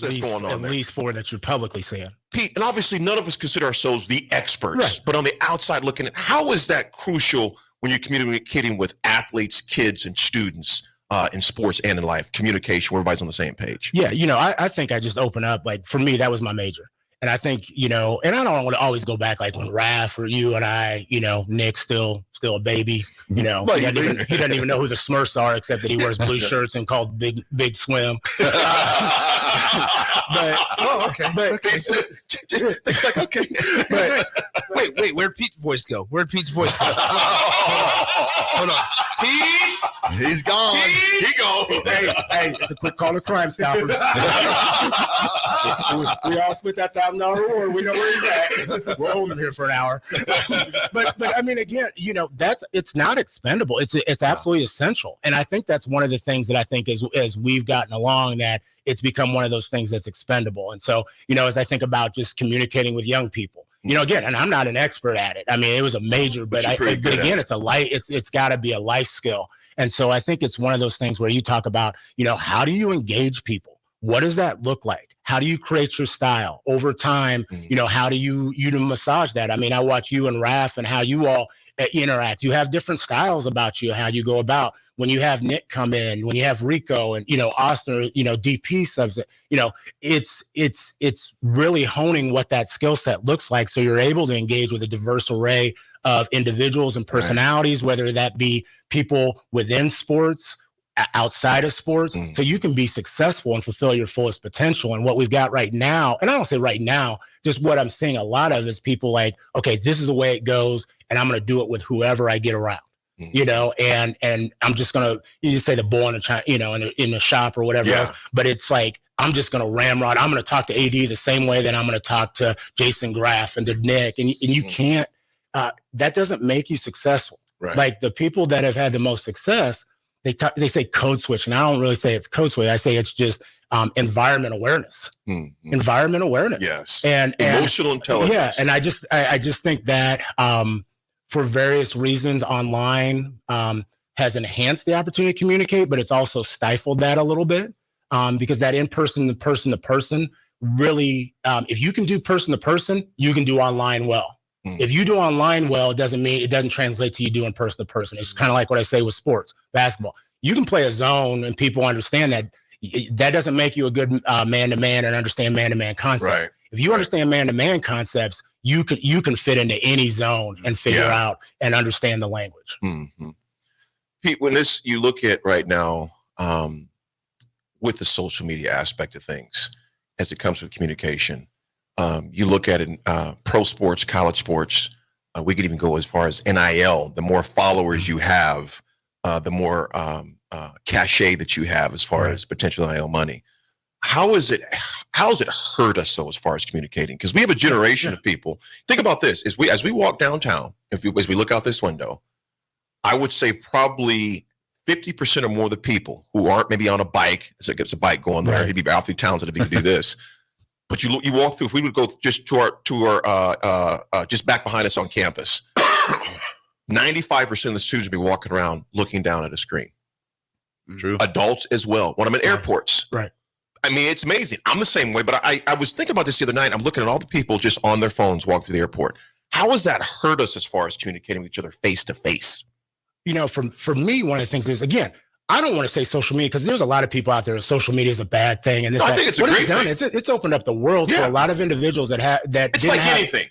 that's going on at there. least 4 that you're publicly saying. Pete, and obviously none of us consider ourselves the experts, but on the outside looking at, how is that crucial when you're communicating with athletes, kids, and students in sports and in life? Communication, where everybody's on the same page. Yeah, I think I just open up. Like, for me, that was my major. And I think, and I don't want to always go back like when Raff or you and I, Nick's still a baby, he doesn't even know who the Smurfs are except that he wears blue shirts and called Big Swim. But it's like, okay. But, wait, where'd Pete's voice go? Hold on. Pete? He's gone. Pete? He gone. Hey, it's a quick call to Crime Stoppers. we all split that $1,000 reward. We know where he's at. We'll hold him here for an hour. But I mean, again, it's not expendable. It's absolutely essential. And I think that's one of the things that I think as we've gotten along, that it's become one of those things that's expendable. And so, as I think about just communicating with young people, again, and I'm not an expert at it. I mean, it was a major, but again, it's got to be a life skill. And so I think it's one of those things where you talk about, how do you engage people? What does that look like? How do you create your style over time? How do you massage that? I mean, I watch you and Raff and how you all interact. You have different styles about you, how you go about. When you have Nick come in, when you have Rico and, Austin, DP subs, it's really honing what that skill set looks like. So you're able to engage with a diverse array of individuals and personalities, whether that be people within sports, outside of sports, so you can be successful and fulfill your fullest potential. And what we've got right now, and I don't say right now, just what I'm seeing a lot of is people like, okay, this is the way it goes, and I'm going to do it with whoever I get around. And I'm just going to, you say the boy in the, in the shop or whatever else, but it's like, I'm just going to ramrod. I'm going to talk to AD the same way that I'm going to talk to Jason Graff and to Nick. And you can't, that doesn't make you successful. Right. Like the people that have had the most success, they say code switch. And I don't really say it's code switch. I say it's just environment awareness. Environment awareness. Yes. And emotional intelligence. Yeah. And I just think that, for various reasons, online has enhanced the opportunity to communicate, but it's also stifled that a little bit because that in-person to person really, if you can do person to person, you can do online well. If you do online well, it doesn't translate to you doing person to person. It's kind of like what I say with sports, basketball. You can play a zone and people understand that. That doesn't make you a good man-to-man and understand man-to-man concepts. Right. If you understand man-to-man concepts, you can fit into any zone and figure out and understand the language. Pete, when you look at right now with the social media aspect of things, as it comes with communication, you look at it in pro sports, college sports, we could even go as far as NIL. The more followers you have, the more cachet that you have as far as potential NIL money. How has it hurt us though as far as communicating? Because we have a generation of people. Think about this: as we walk downtown, as we look out this window, I would say probably 50% or more of the people who aren't maybe on a bike, as it gets a bike going there, he'd be out through towns if he could do this. But you walk through. If we would go just to our just back behind us on campus, 95% of the students would be walking around looking down at a screen. True. Adults as well. When I'm in airports, right? I mean, it's amazing. I'm the same way. But I was thinking about this the other night. I'm looking at all the people just on their phones walking through the airport. How has that hurt us as far as communicating with each other face to face? You know, for me, one of the things is, again, I don't want to say social media because there's a lot of people out there. Social media is a bad thing, and I think it's a great thing. It's opened up the world to a lot of individuals that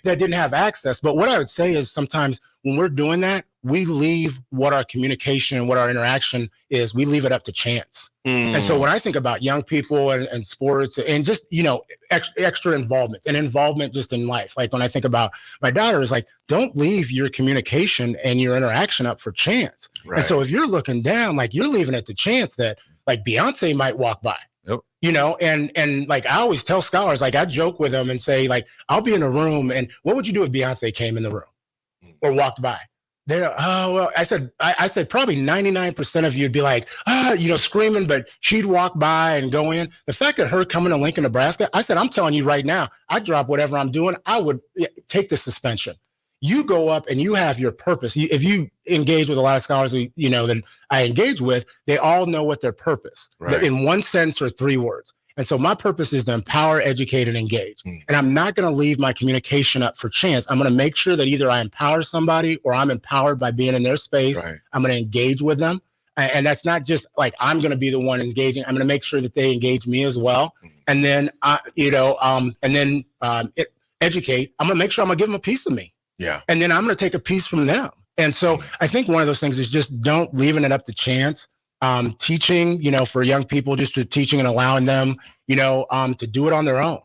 didn't have access. But what I would say is sometimes when we're doing that, we leave what our communication and what our interaction is. We leave it up to chance. And so when I think about young people and sports and just, you know, extra involvement and involvement just in life, like when I think about my daughter, is like, don't leave your communication and your interaction up for chance. Right. And so if you're looking down, like you're leaving it to chance that like Beyonce might walk by. Yep. You know, and like I always tell scholars, like I joke with them and say, like, I'll be in a room and what would you do if Beyonce came in the room or walked by? They're, oh, well, I said probably 99% of you would be like, you know, screaming, but she'd walk by and go in. The fact that her coming to Lincoln, Nebraska, I said, I'm telling you right now, I'd drop whatever I'm doing. I would take the suspension. You go up and you have your purpose. If you engage with a lot of scholars, you know, that I engage with, they all know what their purpose, right, in one sentence or 3 words. And so my purpose is to empower, educate, and engage. And I'm not going to leave my communication up for chance. I'm going to make sure that either I empower somebody or I'm empowered by being in their space. Right. I'm going to engage with them. And that's not just like I'm going to be the one engaging. I'm going to make sure that they engage me as well. And then, educate. I'm going to make sure I'm going to give them a piece of me. Yeah. And then I'm going to take a piece from them. And so I think one of those things is just don't leaving it up to chance. Teaching, you know, for young people, just to teaching and allowing them, you know, to do it on their own.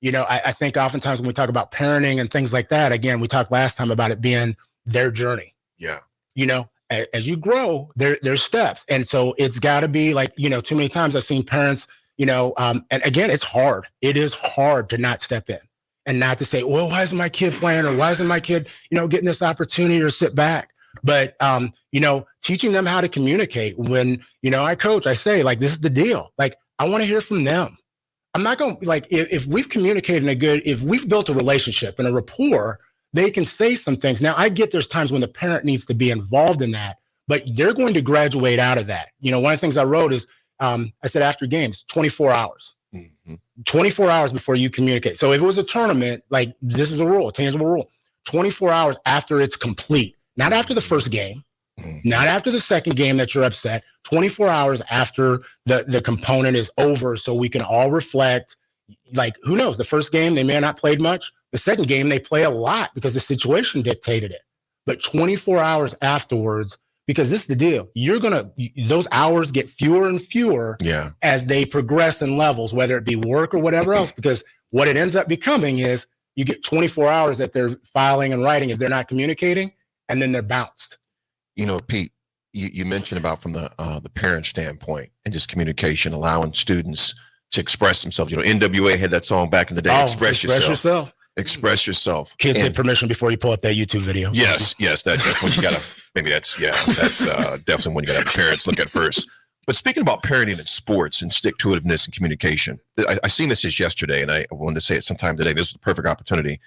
You know, I think oftentimes when we talk about parenting and things like that, again, we talked last time about it being their journey. Yeah. You know, as you grow, there's steps. And so it's got to be like, you know, too many times I've seen parents, you know, and again, it's hard. It is hard to not step in and not to say, well, why isn't my kid playing or why isn't my kid, you know, getting this opportunity or sit back? But, you know, teaching them how to communicate when, you know, I coach, I say, like, this is the deal. Like, I want to hear from them. I'm not going to, like, if we've communicated if we've built a relationship and a rapport, they can say some things. Now, I get there's times when the parent needs to be involved in that, but they're going to graduate out of that. You know, one of the things I wrote is, I said after games, 24 hours. 24 hours before you communicate. So if it was a tournament, like this is a rule, a tangible rule, 24 hours after it's complete. Not after the first game, not after the second game that you're upset, 24 hours after the component is over so we can all reflect. Like, who knows? The first game, they may have not played much. The second game, they play a lot because the situation dictated it. But 24 hours afterwards, because this is the deal, those hours get fewer and fewer as they progress in levels, whether it be work or whatever else, because what it ends up becoming is you get 24 hours that they're filing and writing if they're not communicating. And then they're bounced. You know, Pete, you mentioned about from the parent standpoint and just communication, allowing students to express themselves. You know, NWA had that song back in the day, Express Yourself. Express yourself. Kids get permission before you pull up that YouTube video. Yes, that's what you got to, maybe that's definitely when you got to have parents look at first. But speaking about parenting in sports and stick-to-itiveness and communication, I seen this just yesterday, and I wanted to say it sometime today. This is the perfect opportunity.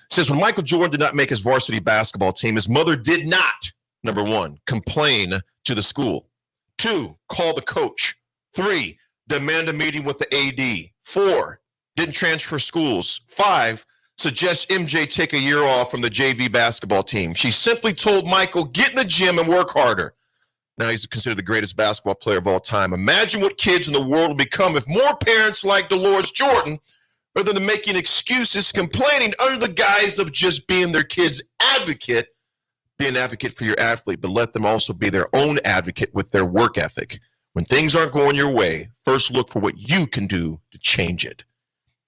It says when Michael Jordan did not make his varsity basketball team, his mother did not, number 1, complain to the school. 2, call the coach. 3, demand a meeting with the AD. 4, didn't transfer schools. 5, suggest MJ take a year off from the JV basketball team. She simply told Michael, get in the gym and work harder. Now he's considered the greatest basketball player of all time. Imagine what kids in the world will become if more parents like Dolores Jordan, rather than making excuses, complaining under the guise of just being their kid's advocate, be an advocate for your athlete, but let them also be their own advocate with their work ethic. When things aren't going your way, first look for what you can do to change it.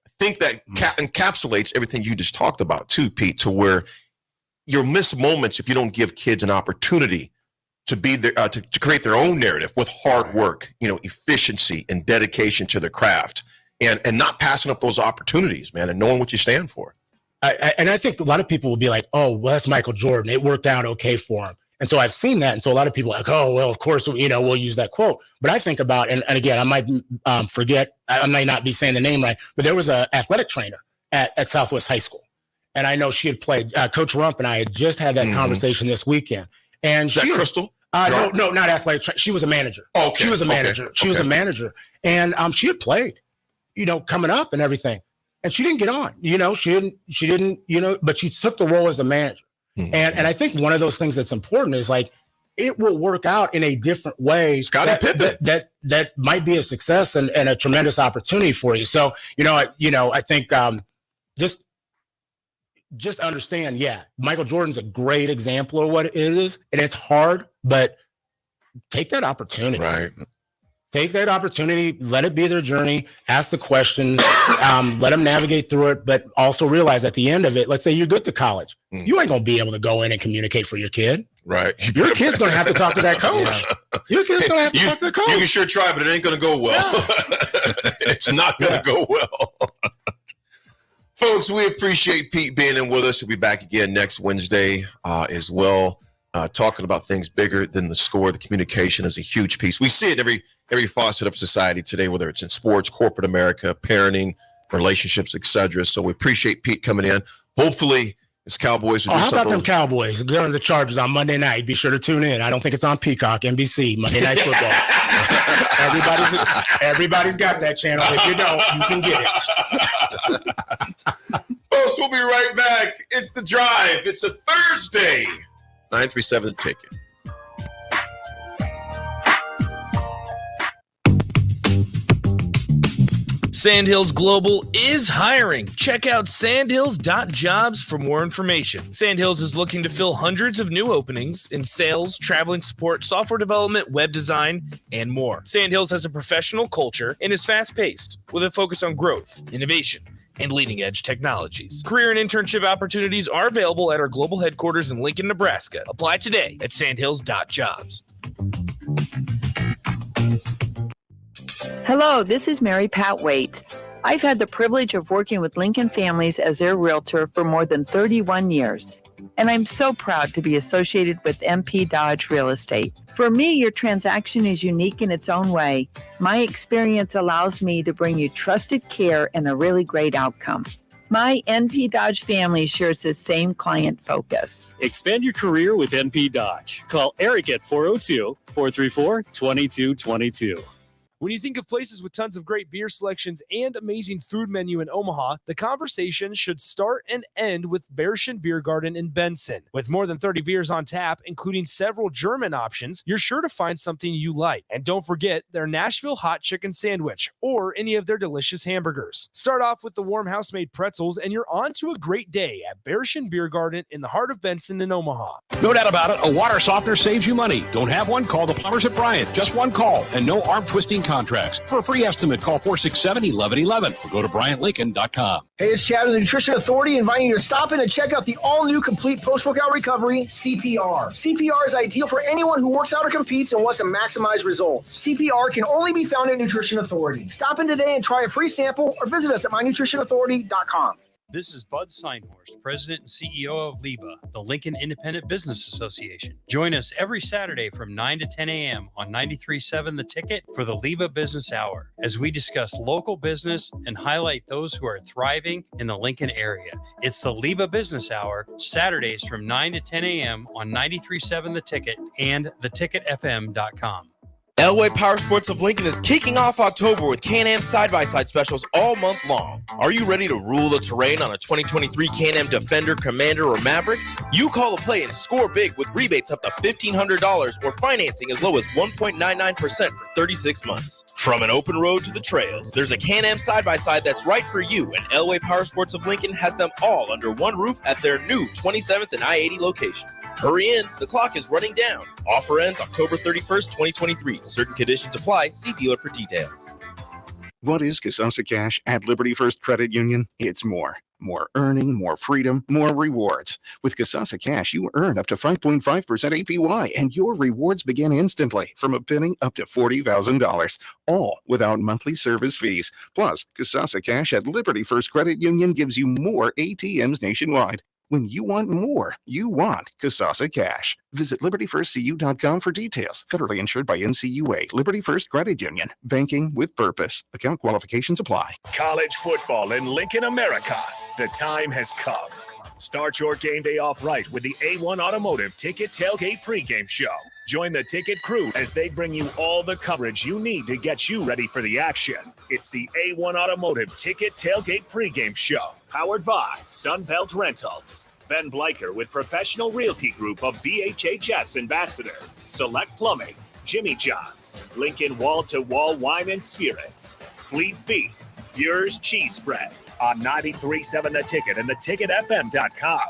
I think that encapsulates everything you just talked about too, Pete, to where you'll miss moments if you don't give kids an opportunity to be there, to create their own narrative with hard work, you know, efficiency and dedication to the craft. And not passing up those opportunities, man, and knowing what you stand for. And I think a lot of people will be like, oh, well, that's Michael Jordan. It worked out okay for him. And so I've seen that. And so a lot of people are like, oh, well, of course, we'll use that quote. But I think about, and again, I might forget, I might not be saying the name right, but there was an athletic trainer at Southwest High School. And I know she had played, Coach Rump and I had just had that conversation this weekend. And Is that Crystal? No, not athletic. She was a manager. Okay. She was a manager. She was a manager. And she had played, coming up and everything. And she didn't get on, she didn't, but she took the role as a manager. And I think one of those things that's important is like, it will work out in a different way that might be a success and a tremendous opportunity for you. So, I think just understand, Michael Jordan's a great example of what it is, and it's hard, but take that opportunity. Right. Take that opportunity, let it be their journey, ask the questions, let them navigate through it, but also realize at the end of it, let's say you're good to college. You ain't going to be able to go in and communicate for your kid. Right. Your kid's going to have to talk to that coach. Your kid's going to have to talk to the coach. You can sure try, but it ain't going to go well. It's not going to go well. Folks, we appreciate Pete being in with us. He'll be back again next Wednesday as well, talking about things bigger than the score. The communication is a huge piece. We see it in every facet of society today, whether it's in sports, corporate America, parenting, relationships, etc. So we appreciate Pete coming in. Hopefully, his Cowboys will do how something. about them Cowboys? Going to the Chargers on Monday night. Be sure to tune in. I don't think it's on Peacock, NBC, Monday Night Football. Everybody's got that channel. If you don't, you can get it. Folks, we'll be right back. It's The Drive. It's a Thursday. 937 The Ticket. Sandhills Global is hiring. Check out sandhills.jobs for more information. Sandhills is looking to fill hundreds of new openings in sales, traveling support, software development, web design, and more. Sandhills has a professional culture and is fast-paced with a focus on growth, innovation, and leading-edge technologies. Career and internship opportunities are available at our global headquarters in Lincoln, Nebraska. Apply today at sandhills.jobs. Hello, this is Mary Pat Waite. I've had the privilege of working with Lincoln families as their realtor for more than 31 years, and I'm so proud to be associated with MP Dodge Real Estate. For me, your transaction is unique in its own way. My experience allows me to bring you trusted care and a really great outcome. My NP Dodge family shares the same client focus. Expand your career with NP Dodge. Call Eric at 402-434-2222. When you think of places with tons of great beer selections and amazing food menu in Omaha, the conversation should start and end with Bearschen Beer Garden in Benson. With more than 30 beers on tap, including several German options, you're sure to find something you like. And don't forget their Nashville hot chicken sandwich or any of their delicious hamburgers. Start off with the warm house-made pretzels and you're on to a great day at Bearschen Beer Garden in the heart of Benson in Omaha. No doubt about it, a water softener saves you money. Don't have one? Call the plumbers at Bryant. Just one call and no arm-twisting contracts. For a free estimate, call 467-1111 or go to BryantLincoln.com. Hey, it's Chad with the Nutrition Authority inviting you to stop in and check out the all-new complete post-workout recovery, CPR. CPR is ideal for anyone who works out or competes and wants to maximize results. CPR can only be found at Nutrition Authority. Stop in today and try a free sample or visit us at mynutritionauthority.com. This is Bud Seinhorst, President and CEO of LIBA, the Lincoln Independent Business Association. Join us every Saturday from 9 to 10 a.m. on 93.7 The Ticket for the LIBA Business Hour, as we discuss local business and highlight those who are thriving in the Lincoln area. It's the LIBA Business Hour, Saturdays from 9 to 10 a.m. on 93.7 The Ticket and theticketfm.com. Elway Power Sports of Lincoln is kicking off October with Can-Am side-by-side specials all month long. Are you ready to rule the terrain on a 2023 Can-Am Defender, Commander, or Maverick? You call a play and score big with rebates up to $1,500 or financing as low as 1.99% for 36 months. From an open road to the trails, there's a Can-Am side-by-side that's right for you, and Elway Power Sports of Lincoln has them all under one roof at their new 27th and I-80 location. Hurry in, the clock is running down. Offer ends October 31st, 2023. Certain conditions apply. See dealer for details. What is Casasa Cash at Liberty First Credit Union? It's more. More earning, more freedom, more rewards. With Casasa Cash, you earn up to 5.5% APY, and your rewards begin instantly from a penny up to $40,000, all without monthly service fees. Plus, Casasa Cash at Liberty First Credit Union gives you more ATMs nationwide. When you want more, you want Casasa Cash. Visit libertyfirstcu.com for details. Federally insured by NCUA. Liberty First Credit Union. Banking with purpose. Account qualifications apply. College football in Lincoln, America. The time has come. Start your game day off right with the A1 Automotive Ticket Tailgate pregame show. Join the ticket crew as they bring you all the coverage you need to get you ready for the action. It's the A1 Automotive Ticket Tailgate pregame show, powered by Sunbelt Rentals. Ben Bleicher with Professional Realty Group of BHHS Ambassador, Select Plumbing, Jimmy John's, Lincoln Wall-to-Wall Wine and Spirits, Fleet Feet, Yours Cheese Spread on 93.7 The Ticket and theticketfm.com.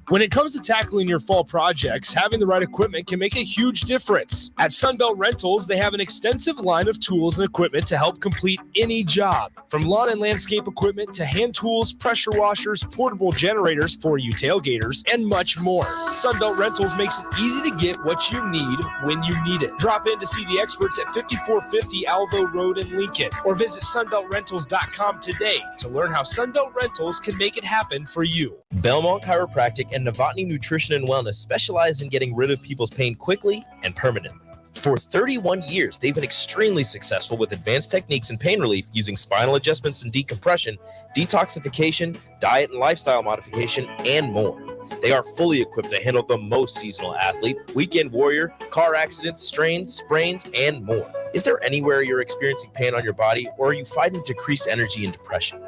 When it comes to tackling your fall projects, having the right equipment can make a huge difference. At Sunbelt Rentals, they have an extensive line of tools and equipment to help complete any job. From lawn and landscape equipment to hand tools, pressure washers, portable generators for you tailgaters, and much more. Sunbelt Rentals makes it easy to get what you need when you need it. Drop in to see the experts at 5450 Alvo Road in Lincoln, or visit sunbeltrentals.com today to learn how Sunbelt Rentals can make it happen for you. Belmont Chiropractic and Novotny Nutrition and Wellness specialize in getting rid of people's pain quickly and permanently. For 31 years, they've been extremely successful with advanced techniques in pain relief using spinal adjustments and decompression, detoxification, diet and lifestyle modification, and more. They are fully equipped to handle the most seasonal athlete, weekend warrior, car accidents, strains, sprains, and more. Is there anywhere you're experiencing pain on your body, or are you fighting decreased energy and depression?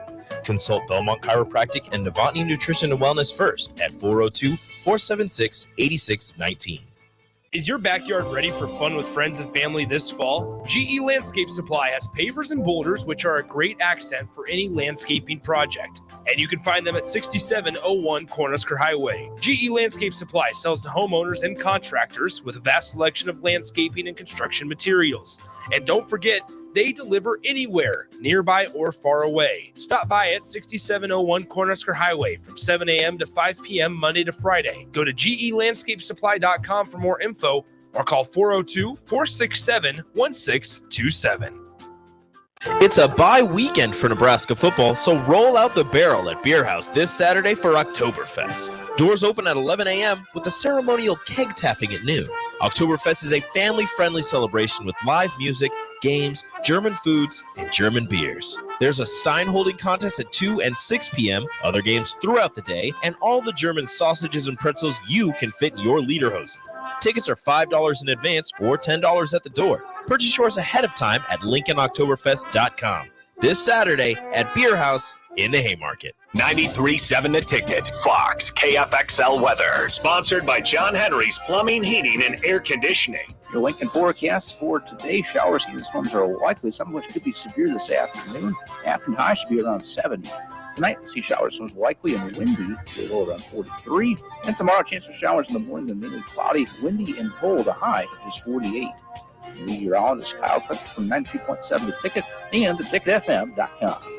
Consult Belmont Chiropractic and Novotny Nutrition and Wellness first at 402-476-8619. Is your backyard ready for fun with friends and family this fall? GE Landscape Supply has pavers and boulders, which are a great accent for any landscaping project. And you can find them at 6701 Cornhusker Highway. GE Landscape Supply sells to homeowners and contractors with a vast selection of landscaping and construction materials. And don't forget, they deliver anywhere, nearby or far away. Stop by at 6701 Cornhusker Highway from 7 a.m. to 5 p.m. Monday to Friday. Go to gelandscapesupply.com for more info or call 402-467-1627. It's a bye weekend for Nebraska football, so roll out the barrel at Beer House this Saturday for Oktoberfest. Doors open at 11 a.m. with a ceremonial keg tapping at noon. Oktoberfest is a family-friendly celebration with live music, games, German foods, and German beers. There's a Stein holding contest at 2 and 6 p.m., other games throughout the day, and all the German sausages and pretzels you can fit in your lederhosen. Tickets are $5 in advance or $10 at the door. Purchase yours ahead of time at LincolnOktoberfest.com. This Saturday at Beer House in the Haymarket. 93.7 The Ticket, Fox, KFXL weather. Sponsored by John Henry's Plumbing, Heating, and Air Conditioning. Your Lincoln forecast for today: showers and storms are likely, some of which could be severe this afternoon. Afternoon high should be around 70. Tonight, we'll see showers, storms likely and windy, low around 43. And tomorrow, chance of showers in the morning and mainly cloudy, windy and cold. The high is 48. Meteorologist Kyle Cook from 93.7 The Ticket and theticketfm.com.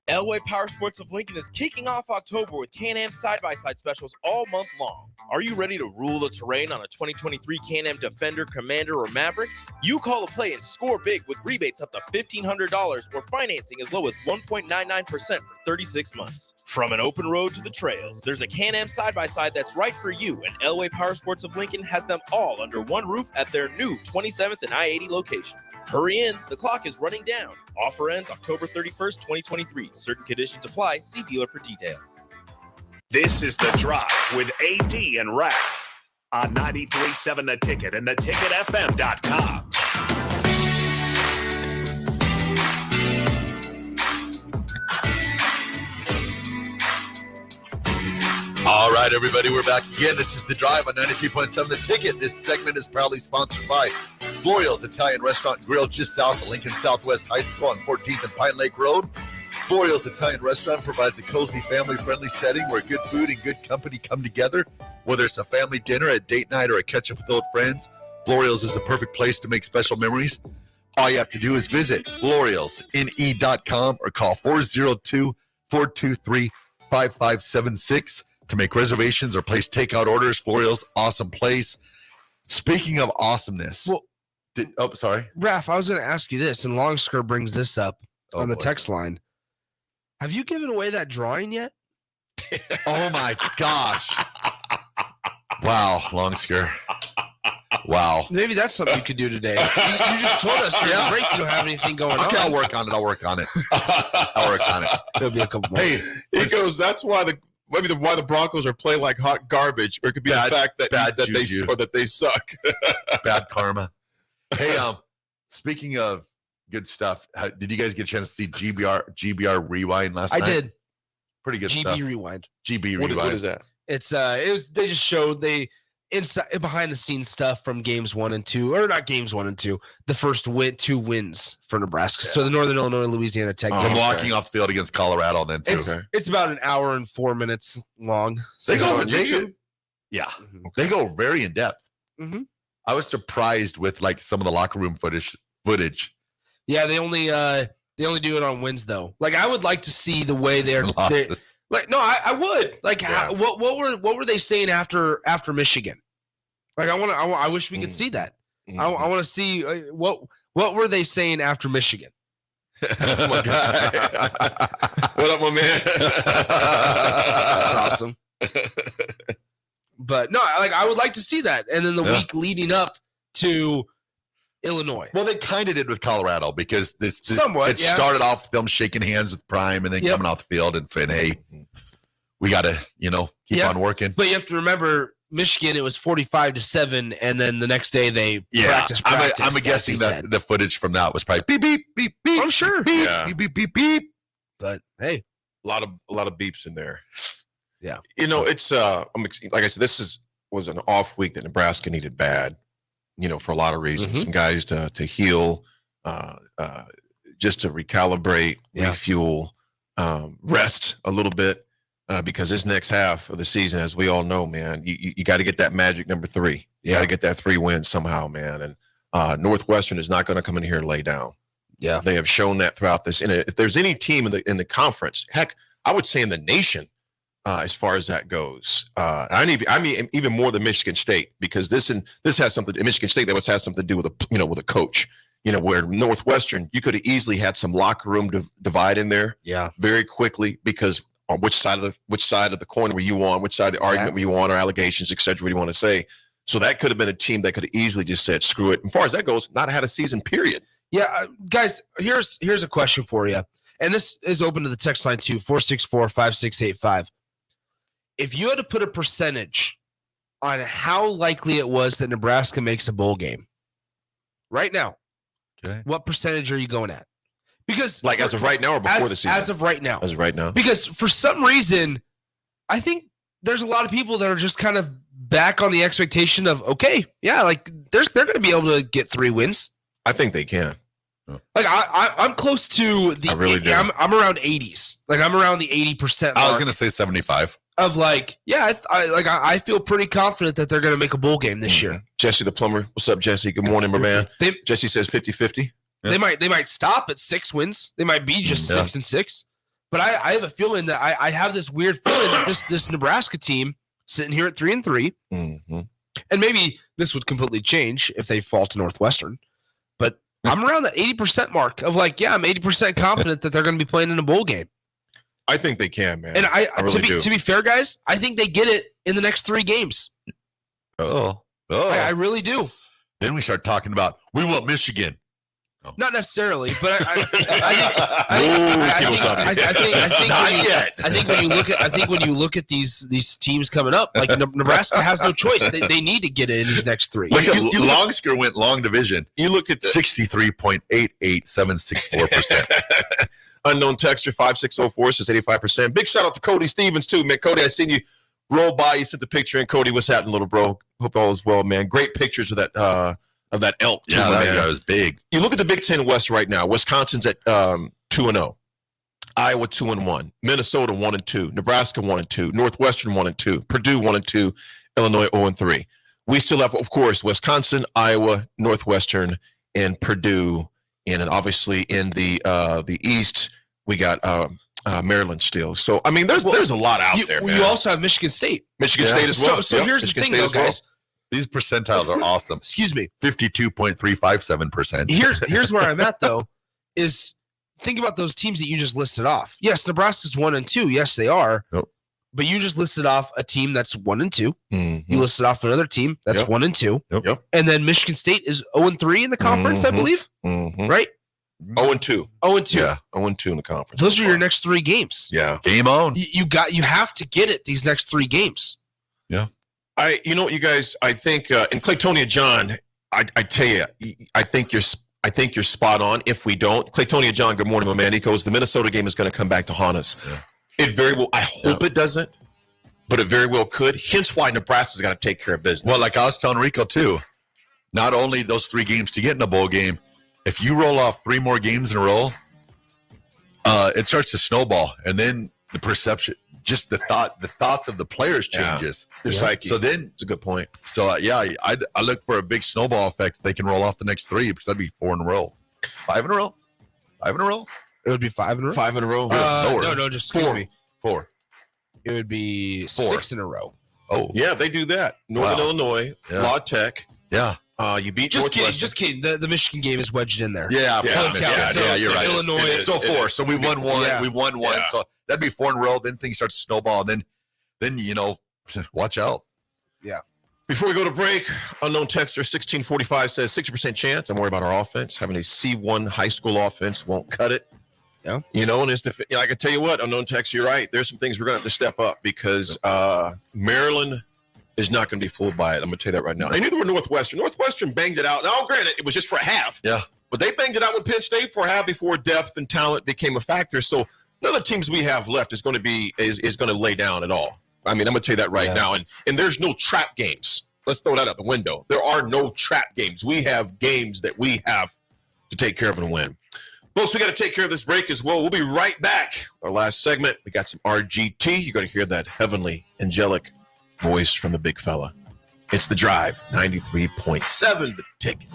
Elway Power Sports of Lincoln is kicking off October with Can-Am side-by-side specials all month long. Are you ready to rule the terrain on a 2023 Can-Am Defender, Commander, or Maverick? You call a play and score big with rebates up to $1,500 or financing as low as 1.99% for 36 months. From an open road to the trails, there's a Can-Am side-by-side that's right for you, and Elway Power Sports of Lincoln has them all under one roof at their new 27th and I-80 location. Hurry in, the clock is running down. Offer ends October 31st, 2023. Certain conditions apply. See dealer for details. This is The Drive with AD and Raff on 93.7 The Ticket and theticketfm.com. All right, everybody, we're back again. This is The Drive on 93.7 The Ticket. This segment is proudly sponsored by Florial's Italian Restaurant and Grill just south of Lincoln Southwest High School on 14th and Pine Lake Road. Florial's Italian Restaurant provides a cozy, family-friendly setting where good food and good company come together. Whether it's a family dinner, a date night, or a catch-up with old friends, Florial's is the perfect place to make special memories. All you have to do is visit florialsne.com or call 402-423-5576 to make reservations or place takeout orders. Florial's, awesome place. Speaking of awesomeness. Well, sorry. Raff, I was going to ask you this, and Longskirt brings this up on the text line. Have you given away that drawing yet? Oh my gosh! Wow, long scare. Wow. Maybe that's something you could do today. You just told us during the break you don't have anything going on. Okay, I'll work on it. I'll work on it. There'll be a couple more. Hey, he goes. That's why why the Broncos are playing like hot garbage, or it could be the fact that they suck. Bad karma. Hey, speaking of good stuff, did you guys get a chance to see GBR Rewind last night? I did. Pretty good GB stuff. Rewind. GB Rewind. What is that? It's they just showed inside behind the scenes stuff from games 1 and 2, or not games 1 and 2, the first 2 wins for Nebraska. So the Northern Illinois Louisiana Tech game. Walking off the field against Colorado then too. It's about an hour and 4 minutes long. They go on YouTube. Yeah. They go very in depth. Mm-hmm. I was surprised with like some of the locker room footage. Yeah, they only do it on wins though. Like I would like to see the way I would. Like what were they saying after Michigan? Like I wish we could see that. I want to see what were they saying after Michigan? That's my guy. What up, my man? That's awesome. But no, like I would like to see that. And then the week leading up to Illinois. Well, they kind of did with Colorado because it started off them shaking hands with Prime and then coming off the field and saying, "Hey, we got to, keep on working." But you have to remember, Michigan, it was 45-7, and then the next day they practiced. I'm guessing that the footage from that was probably beep beep beep beep. I'm sure. Beep, beep beep beep beep. But hey, a lot of beeps in there. Yeah, it's like I said, was an off week that Nebraska needed bad. For a lot of reasons. Some guys to heal, just to recalibrate, refuel, rest a little bit, because this next half of the season, as we all know, man, you got to get that magic number 3. You got to get that 3 wins somehow, man. And Northwestern is not going to come in here and lay down. Yeah, they have shown that throughout this. And if there's any team in the conference, heck, I would say in the nation, as far as that goes, I mean, even more than Michigan State, because this has something. Michigan State, that has something to do with a coach. Where Northwestern, you could have easily had some locker room divide in there, very quickly, because on which side of the coin were you on, which side of the argument were you on, or allegations, etc. What do you want to say? So that could have been a team that could have easily just said, "Screw it." As far as that goes, not had a season period. Yeah, guys, here's a question for you, and this is open to the text line too, 464-5685. If you had to put a percentage on how likely it was that Nebraska makes a bowl game right now, what percentage are you going at? Because as of right now or before the season? As of right now. As of right now. Because for some reason, I think there's a lot of people that are just kind of back on the expectation of, okay, yeah, like they're going to be able to get 3 wins. I think they can. Like I'm close to the. I really do. I'm around 80s. Like I'm around the 80%. I was going to say 75. Of like, yeah, I feel pretty confident that they're going to make a bowl game this year. Jesse the plumber, what's up, Jesse? Good morning, my man. Jesse says 50-50. They might stop at 6 wins. They might be just 6-6. But I have a feeling that I have this weird feeling that this Nebraska team sitting here at 3-3, and maybe this would completely change if they fall to Northwestern. But I'm around that 80% mark of like, yeah, I'm 80% confident that they're going to be playing in a bowl game. I think they can, man. And I really do. To be fair, guys, I think they get it in the next 3 games. I really do. Then we start talking about we want Michigan. Not necessarily, but I think when you look at these teams coming up, like Nebraska has no choice. They need to get it in these next 3. Longsker went long division. You look at 63.88764%. Unknown texture 5604 says 85%. Big shout out to Cody Stevens too, man. Cody, I seen you roll by. You sent the picture in. Cody, what's happening, little bro? Hope all is well, man. Great pictures of that elk. Too, that was big. You look at the Big Ten West right now. Wisconsin's at 2-0. Iowa 2-1. Minnesota 1-2. Nebraska 1-2. Northwestern 1-2. Purdue 1-2. Illinois 0-3. We still have, of course, Wisconsin, Iowa, Northwestern, and Purdue. And then obviously in the East, we got Maryland still. So, I mean, there's a lot out there, man. You also have Michigan State. Michigan State as well. So here's the thing, though, guys. These percentiles are awesome. Excuse me. 52.357%. Here's where I'm at, though, is think about those teams that you just listed off. Yes, Nebraska's 1-2. Yes, they are. Nope. But you just listed off a team that's 1-2. Mm-hmm. You listed off another team that's 1-2. Yep. And then Michigan State is 0-3 in the conference, I believe. Mm-hmm. Right? 0-2. 0-2. Yeah, 0-2 in the conference. Those are your next 3 games. Yeah. Game on. You have to get it these next 3 games. Yeah. You know what, you guys, I think, and Claytonia John, I tell you, I think you're spot on. If we don't, Claytonia John, good morning, my man. He goes, the Minnesota game is going to come back to haunt us. Yeah. It very well, I hope it doesn't, but it very well could. Hence why Nebraska's got to take care of business. Well, like I was telling Rico too, not only those 3 games to get in a bowl game, if you roll off 3 more games in a row, it starts to snowball, and then the perception, just the thoughts of the players changes. Their psyche. So then it's a good point. So I look for a big snowball effect. If they can roll off the next 3, because that'd be 4 in a row, 5 in a row, 5 in a row. It would be 5 in a row. 5 in a row. No, just 4. 4. It would be 4. 6 in a row. Oh, yeah, they do that. Northern Illinois, La Tech. Yeah. You beat Just Northwestern. kidding. Just kidding. The Michigan game is wedged in there. Yeah, you're right. Illinois. So 4. So we won 1. Yeah. We won 1. Yeah. So that'd be 4 in a row. Then things start to snowball. And then watch out. Yeah. Before we go to break, unknown texter 1645 says 60% chance. I'm worried about our offense. Having a C1 high school offense won't cut it. Yeah. And it's I can tell you what, unknown texter, you're right. There's some things we're going to have to step up because Maryland is not going to be fooled by it. I'm going to tell you that right now. And neither were Northwestern. Northwestern banged it out. Now, granted, it was just for a half. Yeah. But they banged it out with Penn State for a half before depth and talent became a factor. So none of the teams we have left is going to lay down at all. I mean, I'm going to tell you that right now. And there's no trap games. Let's throw that out the window. There are no trap games. We have games that we have to take care of and win. Folks, we got to take care of this break as well. We'll be right back. Our last segment, we got some RGT. You're going to hear that heavenly, angelic voice from the big fella. It's The Drive, 93.7 The Ticket.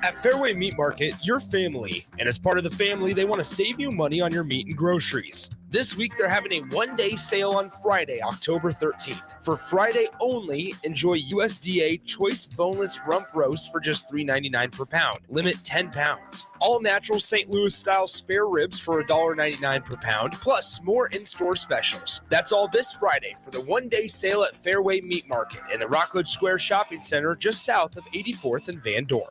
At Fairway Meat Market, your family, and as part of the family, they want to save you money on your meat and groceries. This week, they're having a one-day sale on Friday, October 13th. For Friday only, enjoy USDA Choice Boneless Rump Roast for just $3.99 per pound. Limit 10 pounds. All natural St. Louis-style spare ribs for $1.99 per pound, plus more in-store specials. That's all this Friday for the one-day sale at Fairway Meat Market in the Rockledge Square Shopping Center just south of 84th and Van Dorn.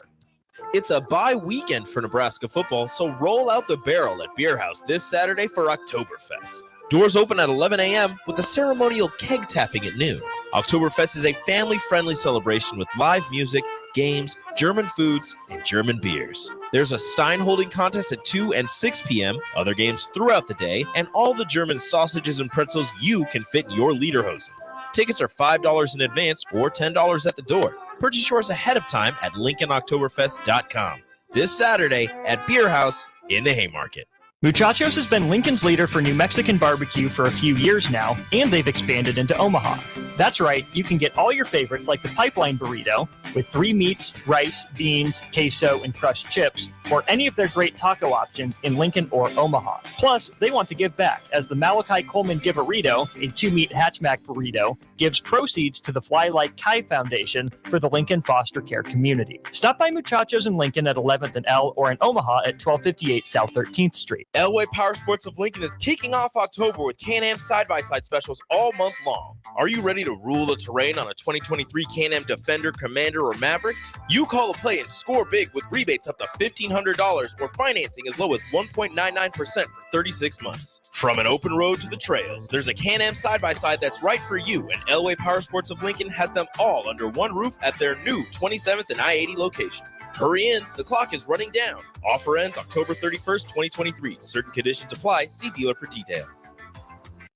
It's a bye weekend for Nebraska football, so roll out the barrel at Beer House this Saturday for Oktoberfest. Doors open at 11 a.m. with a ceremonial keg tapping at noon. Oktoberfest is a family-friendly celebration with live music, games, German foods, and German beers. There's a Stein holding contest at 2 and 6 p.m., other games throughout the day, and all the German sausages and pretzels you can fit in your lederhosen. Tickets are $5 in advance or $10 at the door. Purchase yours ahead of time at LincolnOktoberfest.com. This Saturday at Beer House in the Haymarket. Muchachos has been Lincoln's leader for New Mexican barbecue for a few years now, and they've expanded into Omaha. That's right, you can get all your favorites like the pipeline burrito with 3 meats, rice, beans, queso, and crushed chips, or any of their great taco options in Lincoln or Omaha. Plus, they want to give back, as the Malachi Coleman Give-A-Rito, a 2-meat hatchback burrito, gives proceeds to the Fly Like Kai Foundation for the Lincoln foster care community. Stop by Muchachos in Lincoln at 11th and L or in Omaha at 1258 South 13th Street. Elway Power Sports of Lincoln is kicking off October with Can-Am side-by-side specials all month long. Are you ready to rule the terrain on a 2023 Can-Am Defender, Commander, or Maverick? You call a play and score big with rebates up to $1,500 or financing as low as 1.99% for 36 months. From an open road to the trails, there's a Can-Am side-by-side that's right for you, and Elway Power Sports of Lincoln has them all under one roof at their new 27th and I-80 location. Hurry in, the clock is running down. Offer ends October 31st, 2023. Certain conditions apply. See dealer for details.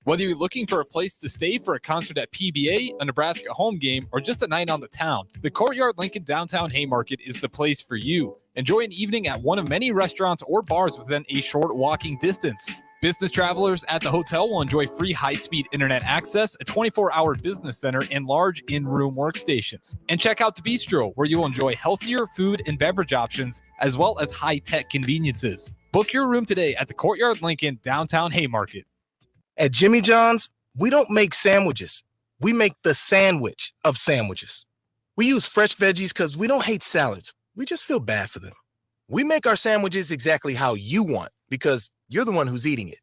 Whether you're looking for a place to stay for a concert at PBA, a Nebraska home game, or just a night on the town, the Courtyard Lincoln Downtown Haymarket is the place for you. Enjoy an evening at one of many restaurants or bars within a short walking distance. Business travelers at the hotel will enjoy free high-speed internet access, a 24-hour business center, and large in-room workstations. And check out the Bistro, where you'll enjoy healthier food and beverage options, as well as high-tech conveniences. Book your room today at the Courtyard Lincoln Downtown Haymarket. At Jimmy John's, we don't make sandwiches. We make the sandwich of sandwiches. We use fresh veggies because we don't hate salads. We just feel bad for them. We make our sandwiches exactly how you want because you're the one who's eating it.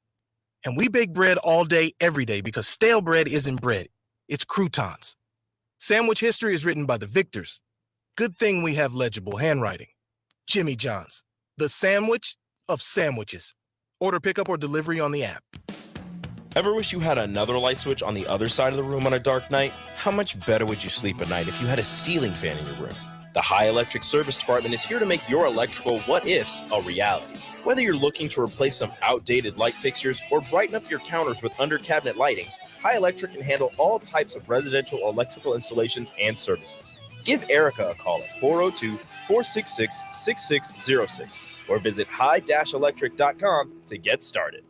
And we bake bread all day, every day, because stale bread isn't bread. It's croutons. Sandwich history is written by the victors. Good thing we have legible handwriting. Jimmy John's, the sandwich of sandwiches. Order pickup or delivery on the app. Ever wish you had another light switch on the other side of the room on a dark night? How much better would you sleep at night if you had a ceiling fan in your room? The High Electric Service Department is here to make your electrical what-ifs a reality. Whether you're looking to replace some outdated light fixtures or brighten up your counters with under-cabinet lighting, High Electric can handle all types of residential electrical installations and services. Give Erica a call at 402-466-6606 or visit high-electric.com to get started.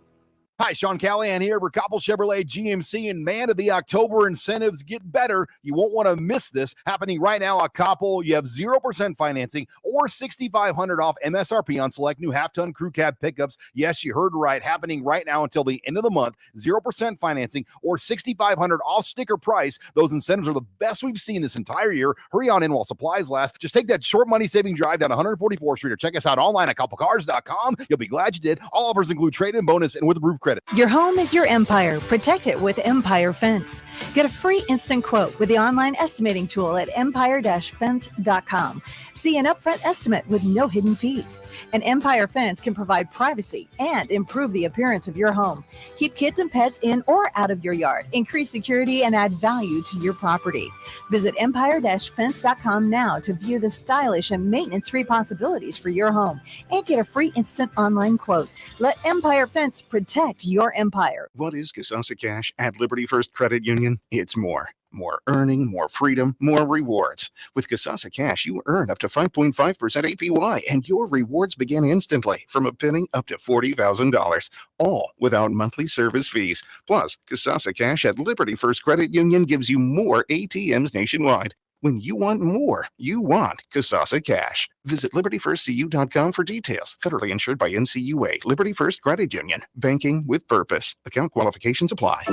Hi, Sean Callahan here for Coppel Chevrolet GMC, and man, do the October incentives get better. You won't want to miss this. Happening right now at Coppel, you have 0% financing or $6,500 off MSRP on select new half-ton crew cab pickups. Yes, you heard right. Happening right now until the end of the month. 0% financing or $6,500 off sticker price. Those incentives are the best we've seen this entire year. Hurry on in while supplies last. Just take that short money-saving drive down 144th Street or check us out online at CoppelCars.com. You'll be glad you did. All offers include trade-in bonus and with roof credit. Your home is your empire. Protect it with Empire Fence. Get a free instant quote with the online estimating tool at empire-fence.com. See an upfront estimate with no hidden fees. And Empire Fence can provide privacy and improve the appearance of your home. Keep kids and pets in or out of your yard. Increase security and add value to your property. Visit empire-fence.com now to view the stylish and maintenance-free possibilities for your home and get a free instant online quote. Let Empire Fence protect your empire. What is Kasasa Cash at Liberty First Credit Union? It's more. More earning, more freedom, more rewards. With Kasasa Cash, you earn up to 5.5% APY, and your rewards begin instantly from a penny up to $40,000, all without monthly service fees. Plus, Kasasa Cash at Liberty First Credit Union gives you more ATMs nationwide. When you want more, you want Kasasa Cash. Visit libertyfirstcu.com for details. Federally insured by NCUA. Liberty First Credit Union. Banking with purpose. Account qualifications apply.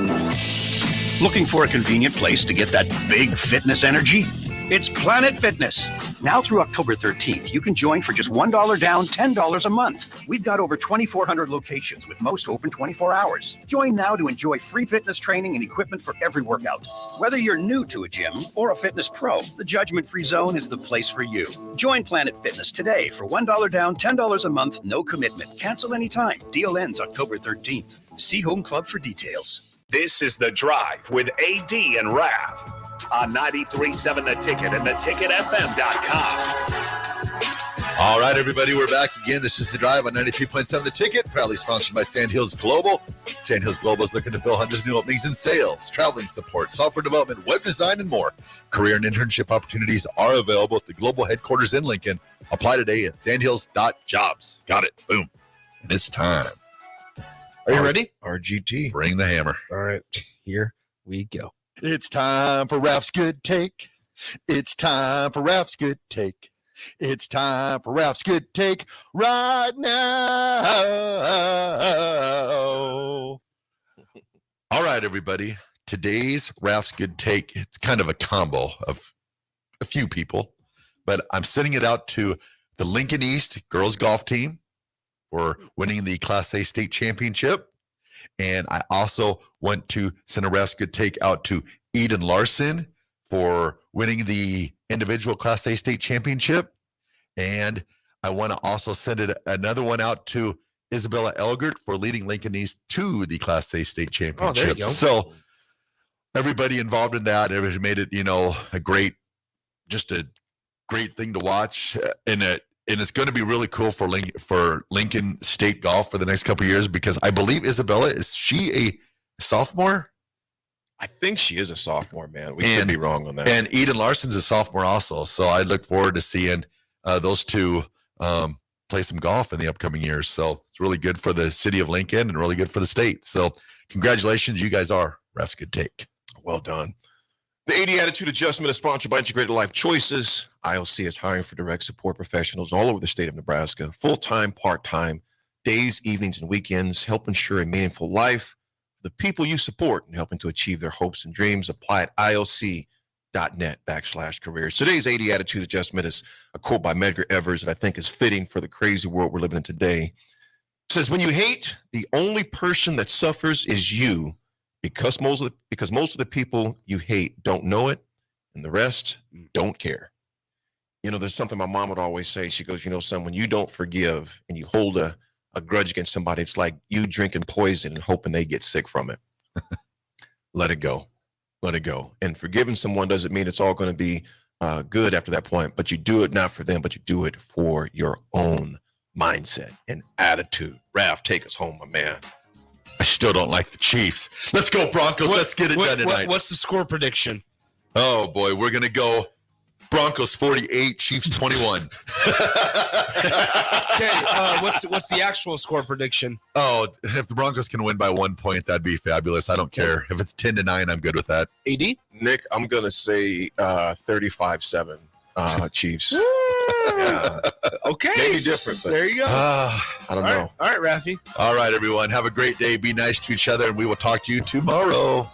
Looking for a convenient place to get that big fitness energy? It's Planet Fitness. Now through October 13th, you can join for just $1 down, $10 a month. We've got over 2,400 locations with most open 24 hours. Join now to enjoy free fitness training and equipment for every workout. Whether you're new to a gym or a fitness pro, the judgment-free zone is the place for you. Join Planet Fitness today for $1 down, $10 a month, no commitment. Cancel anytime. Deal ends October 13th. See Home Club for details. This is The Drive with AD and Raff on 93.7 The Ticket and theticketfm.com. All right, everybody, we're back again. This is The Drive on 93.7 The Ticket, proudly sponsored by Sandhills Global. Sandhills Global is looking to fill hundreds of new openings in sales, traveling support, software development, web design, and more. Career and internship opportunities are available at the global headquarters in Lincoln. Apply today at sandhills.jobs. Got it. Boom. And it's time. Are you ready? RGT. Bring the hammer. All right, here we go. It's time for Raff's Good Take. It's time for Raff's Good Take. It's time for Raff's Good Take right now. All right, everybody. Today's Raff's Good Take, it's kind of a combo of a few people, but I'm sending it out to the Lincoln East girls golf team for winning the Class A state championship. And I also want to send a Raff's Good Take out to Eden Larson for winning the individual Class A state championship. And I want to also send another one out to Isabella Elgert for leading Lincoln East to the Class A state championship. Oh, there you go. So everybody involved in that, everybody made it, a great thing to watch. And it's going to be really cool for Lincoln State golf for the next couple of years, because I believe Isabella, is she a sophomore? I think she is a sophomore, man. We could be wrong on that. And Eden Larson's a sophomore also. So I look forward to seeing those two play some golf in the upcoming years. So it's really good for the city of Lincoln and really good for the state. So congratulations. You guys are Raff's Good Take. Well done. The AD Attitude Adjustment is sponsored by Integrated Life Choices. IOC is hiring for direct support professionals all over the state of Nebraska, full-time, part-time, days, evenings, and weekends. Help ensure a meaningful life for the people you support and helping to achieve their hopes and dreams. Apply at IOC.net/careers. Today's AD Attitude Adjustment is a quote by Medgar Evers that I think is fitting for the crazy world we're living in today. Says when you hate, the only person that suffers is you, because most of the people you hate don't know it, and the rest don't care. You know, there's something my mom would always say. She goes, son, when you don't forgive and you hold a grudge against somebody, it's like you drinking poison and hoping they get sick from it. Let it go. Let it go. And forgiving someone doesn't mean it's all going to be good after that point, but you do it not for them, but you do it for your own mindset and attitude. Raff, take us home, my man. I still don't like the Chiefs. Let's go, Broncos. Let's get it done tonight. What's the score prediction? Oh, boy. We're going to go Broncos 48, Chiefs 21. Okay, what's the actual score prediction? Oh, if the Broncos can win by 1 point, that'd be fabulous. I don't care. If it's 10-9, I'm good with that. AD? Nick, I'm going to say 35-7 Chiefs. Yeah. Okay. Maybe different, but there you go. I don't know. All right, Raffy. All right, everyone. Have a great day. Be nice to each other, and we will talk to you tomorrow.